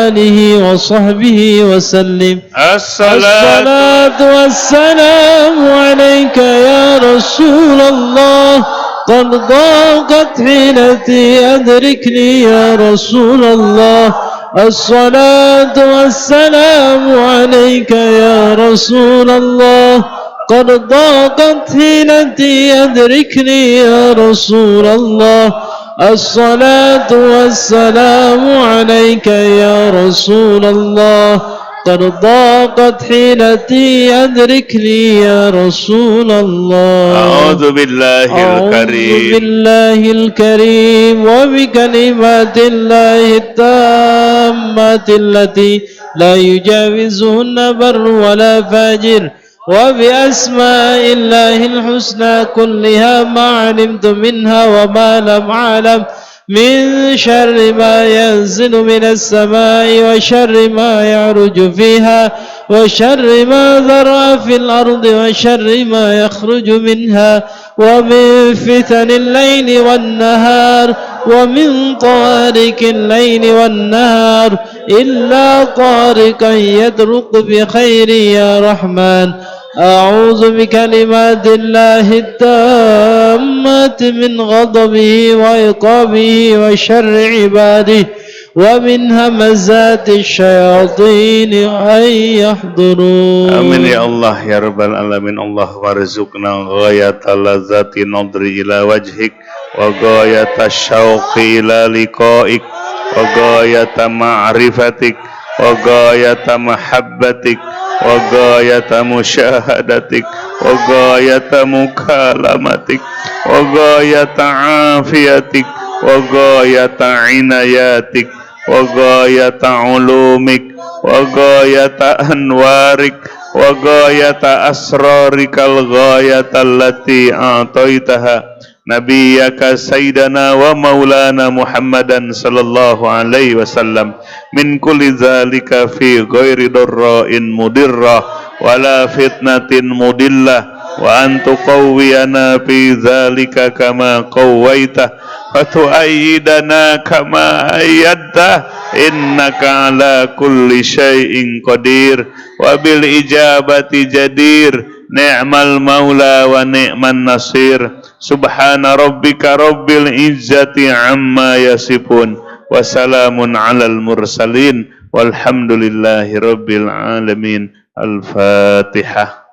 آله وصحبه وسلم. الصلاة والسلام عليك يا رسول الله. قد ضاقت حيلتي أدركني يا رسول الله. الصلاة والسلام عليك يا رسول الله. قد ضاقت حيلتي أدركني يا رسول الله. الصلاة والسلام عليك يا رسول الله. قد ضاقت حيلتي أدركني يا رسول الله. أعوذ بالله الكريم. أعوذ بالله الكريم وبكلمات الله التامات التي لا يجاوزهن بر ولا فاجر وبأسماء الله الحسنى كلها ما علمت منها وما لم أعلم من شر ما ينزل من السماء وشر ما يعرج فيها وشر ما ذرأ في الأرض وشر ما يخرج منها ومن فتن الليل والنهار ومن طارق الليل والنهار إلا طارقا يدرق بخير يا رحمن. أعوذ بكلمات الله التامات من غضبه وعقابه وشر عباده ومن همزات الشياطين أن يحضرون. Amin ya Allah ya Rabbal Alamin. Allah warzuqna ghayata lazati nadri ila wajhik wa ghayata syauqi ila liqa'ik wa ghayata ma'rifatik wa ghayata mahabbatik wa ghayata musyahadatik wa ghayata mukalamatik wa ghayata afiyatik wa ghayata inayatik wa ghayata ulumik wa ghayata anwarik wa ghayata asrarikal ghayata allati a'taitaha nabiyyaka sayyidana wa maulana Muhammadan sallallahu alaihi wasallam min kulli zalika fi ghairi darra'in mudirrah wala fitnatin mudillah wa antu qawwiyana fi zalika kama qawwaita wa tu'ayyidana kama ayyadta innaka ala kulli syai'in qadir wa bil ijabati jadir ni'mal maula wa ni'man nasir subhana rabbika rabbil izzati amma yasifun wa salamun alal mursalin walhamdulillahi rabbil alamin. Al-Fatihah.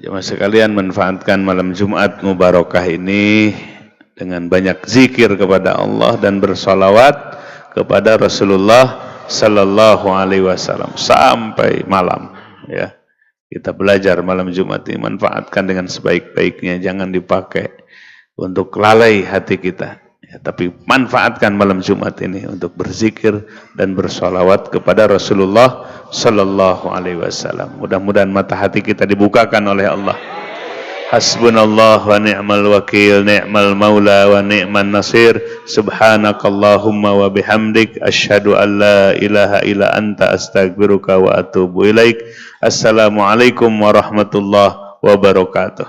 Jemaah sekalian, manfaatkan malam Jumat Mubarakah ini dengan banyak zikir kepada Allah dan bersolawat kepada Rasulullah Sallallahu Alaihi Wasallam sampai malam. Ya, kita belajar malam Jumat ini, manfaatkan dengan sebaik-baiknya, jangan dipakai untuk lalai hati kita. Ya, tapi manfaatkan malam Jumat ini untuk berzikir dan bersolawat kepada Rasulullah Sallallahu Alaihi Wasallam. Mudah-mudahan mata hati kita dibukakan oleh Allah. Hasbunallah wa ni'mal wakil, ni'mal maula wa ni'man nasir. Subhanakallahumma wa bihamdik, asyhadu an la ilaha illa anta, astaghfiruka wa atubu ilaik. Assalamualaikum warahmatullahi wabarakatuh.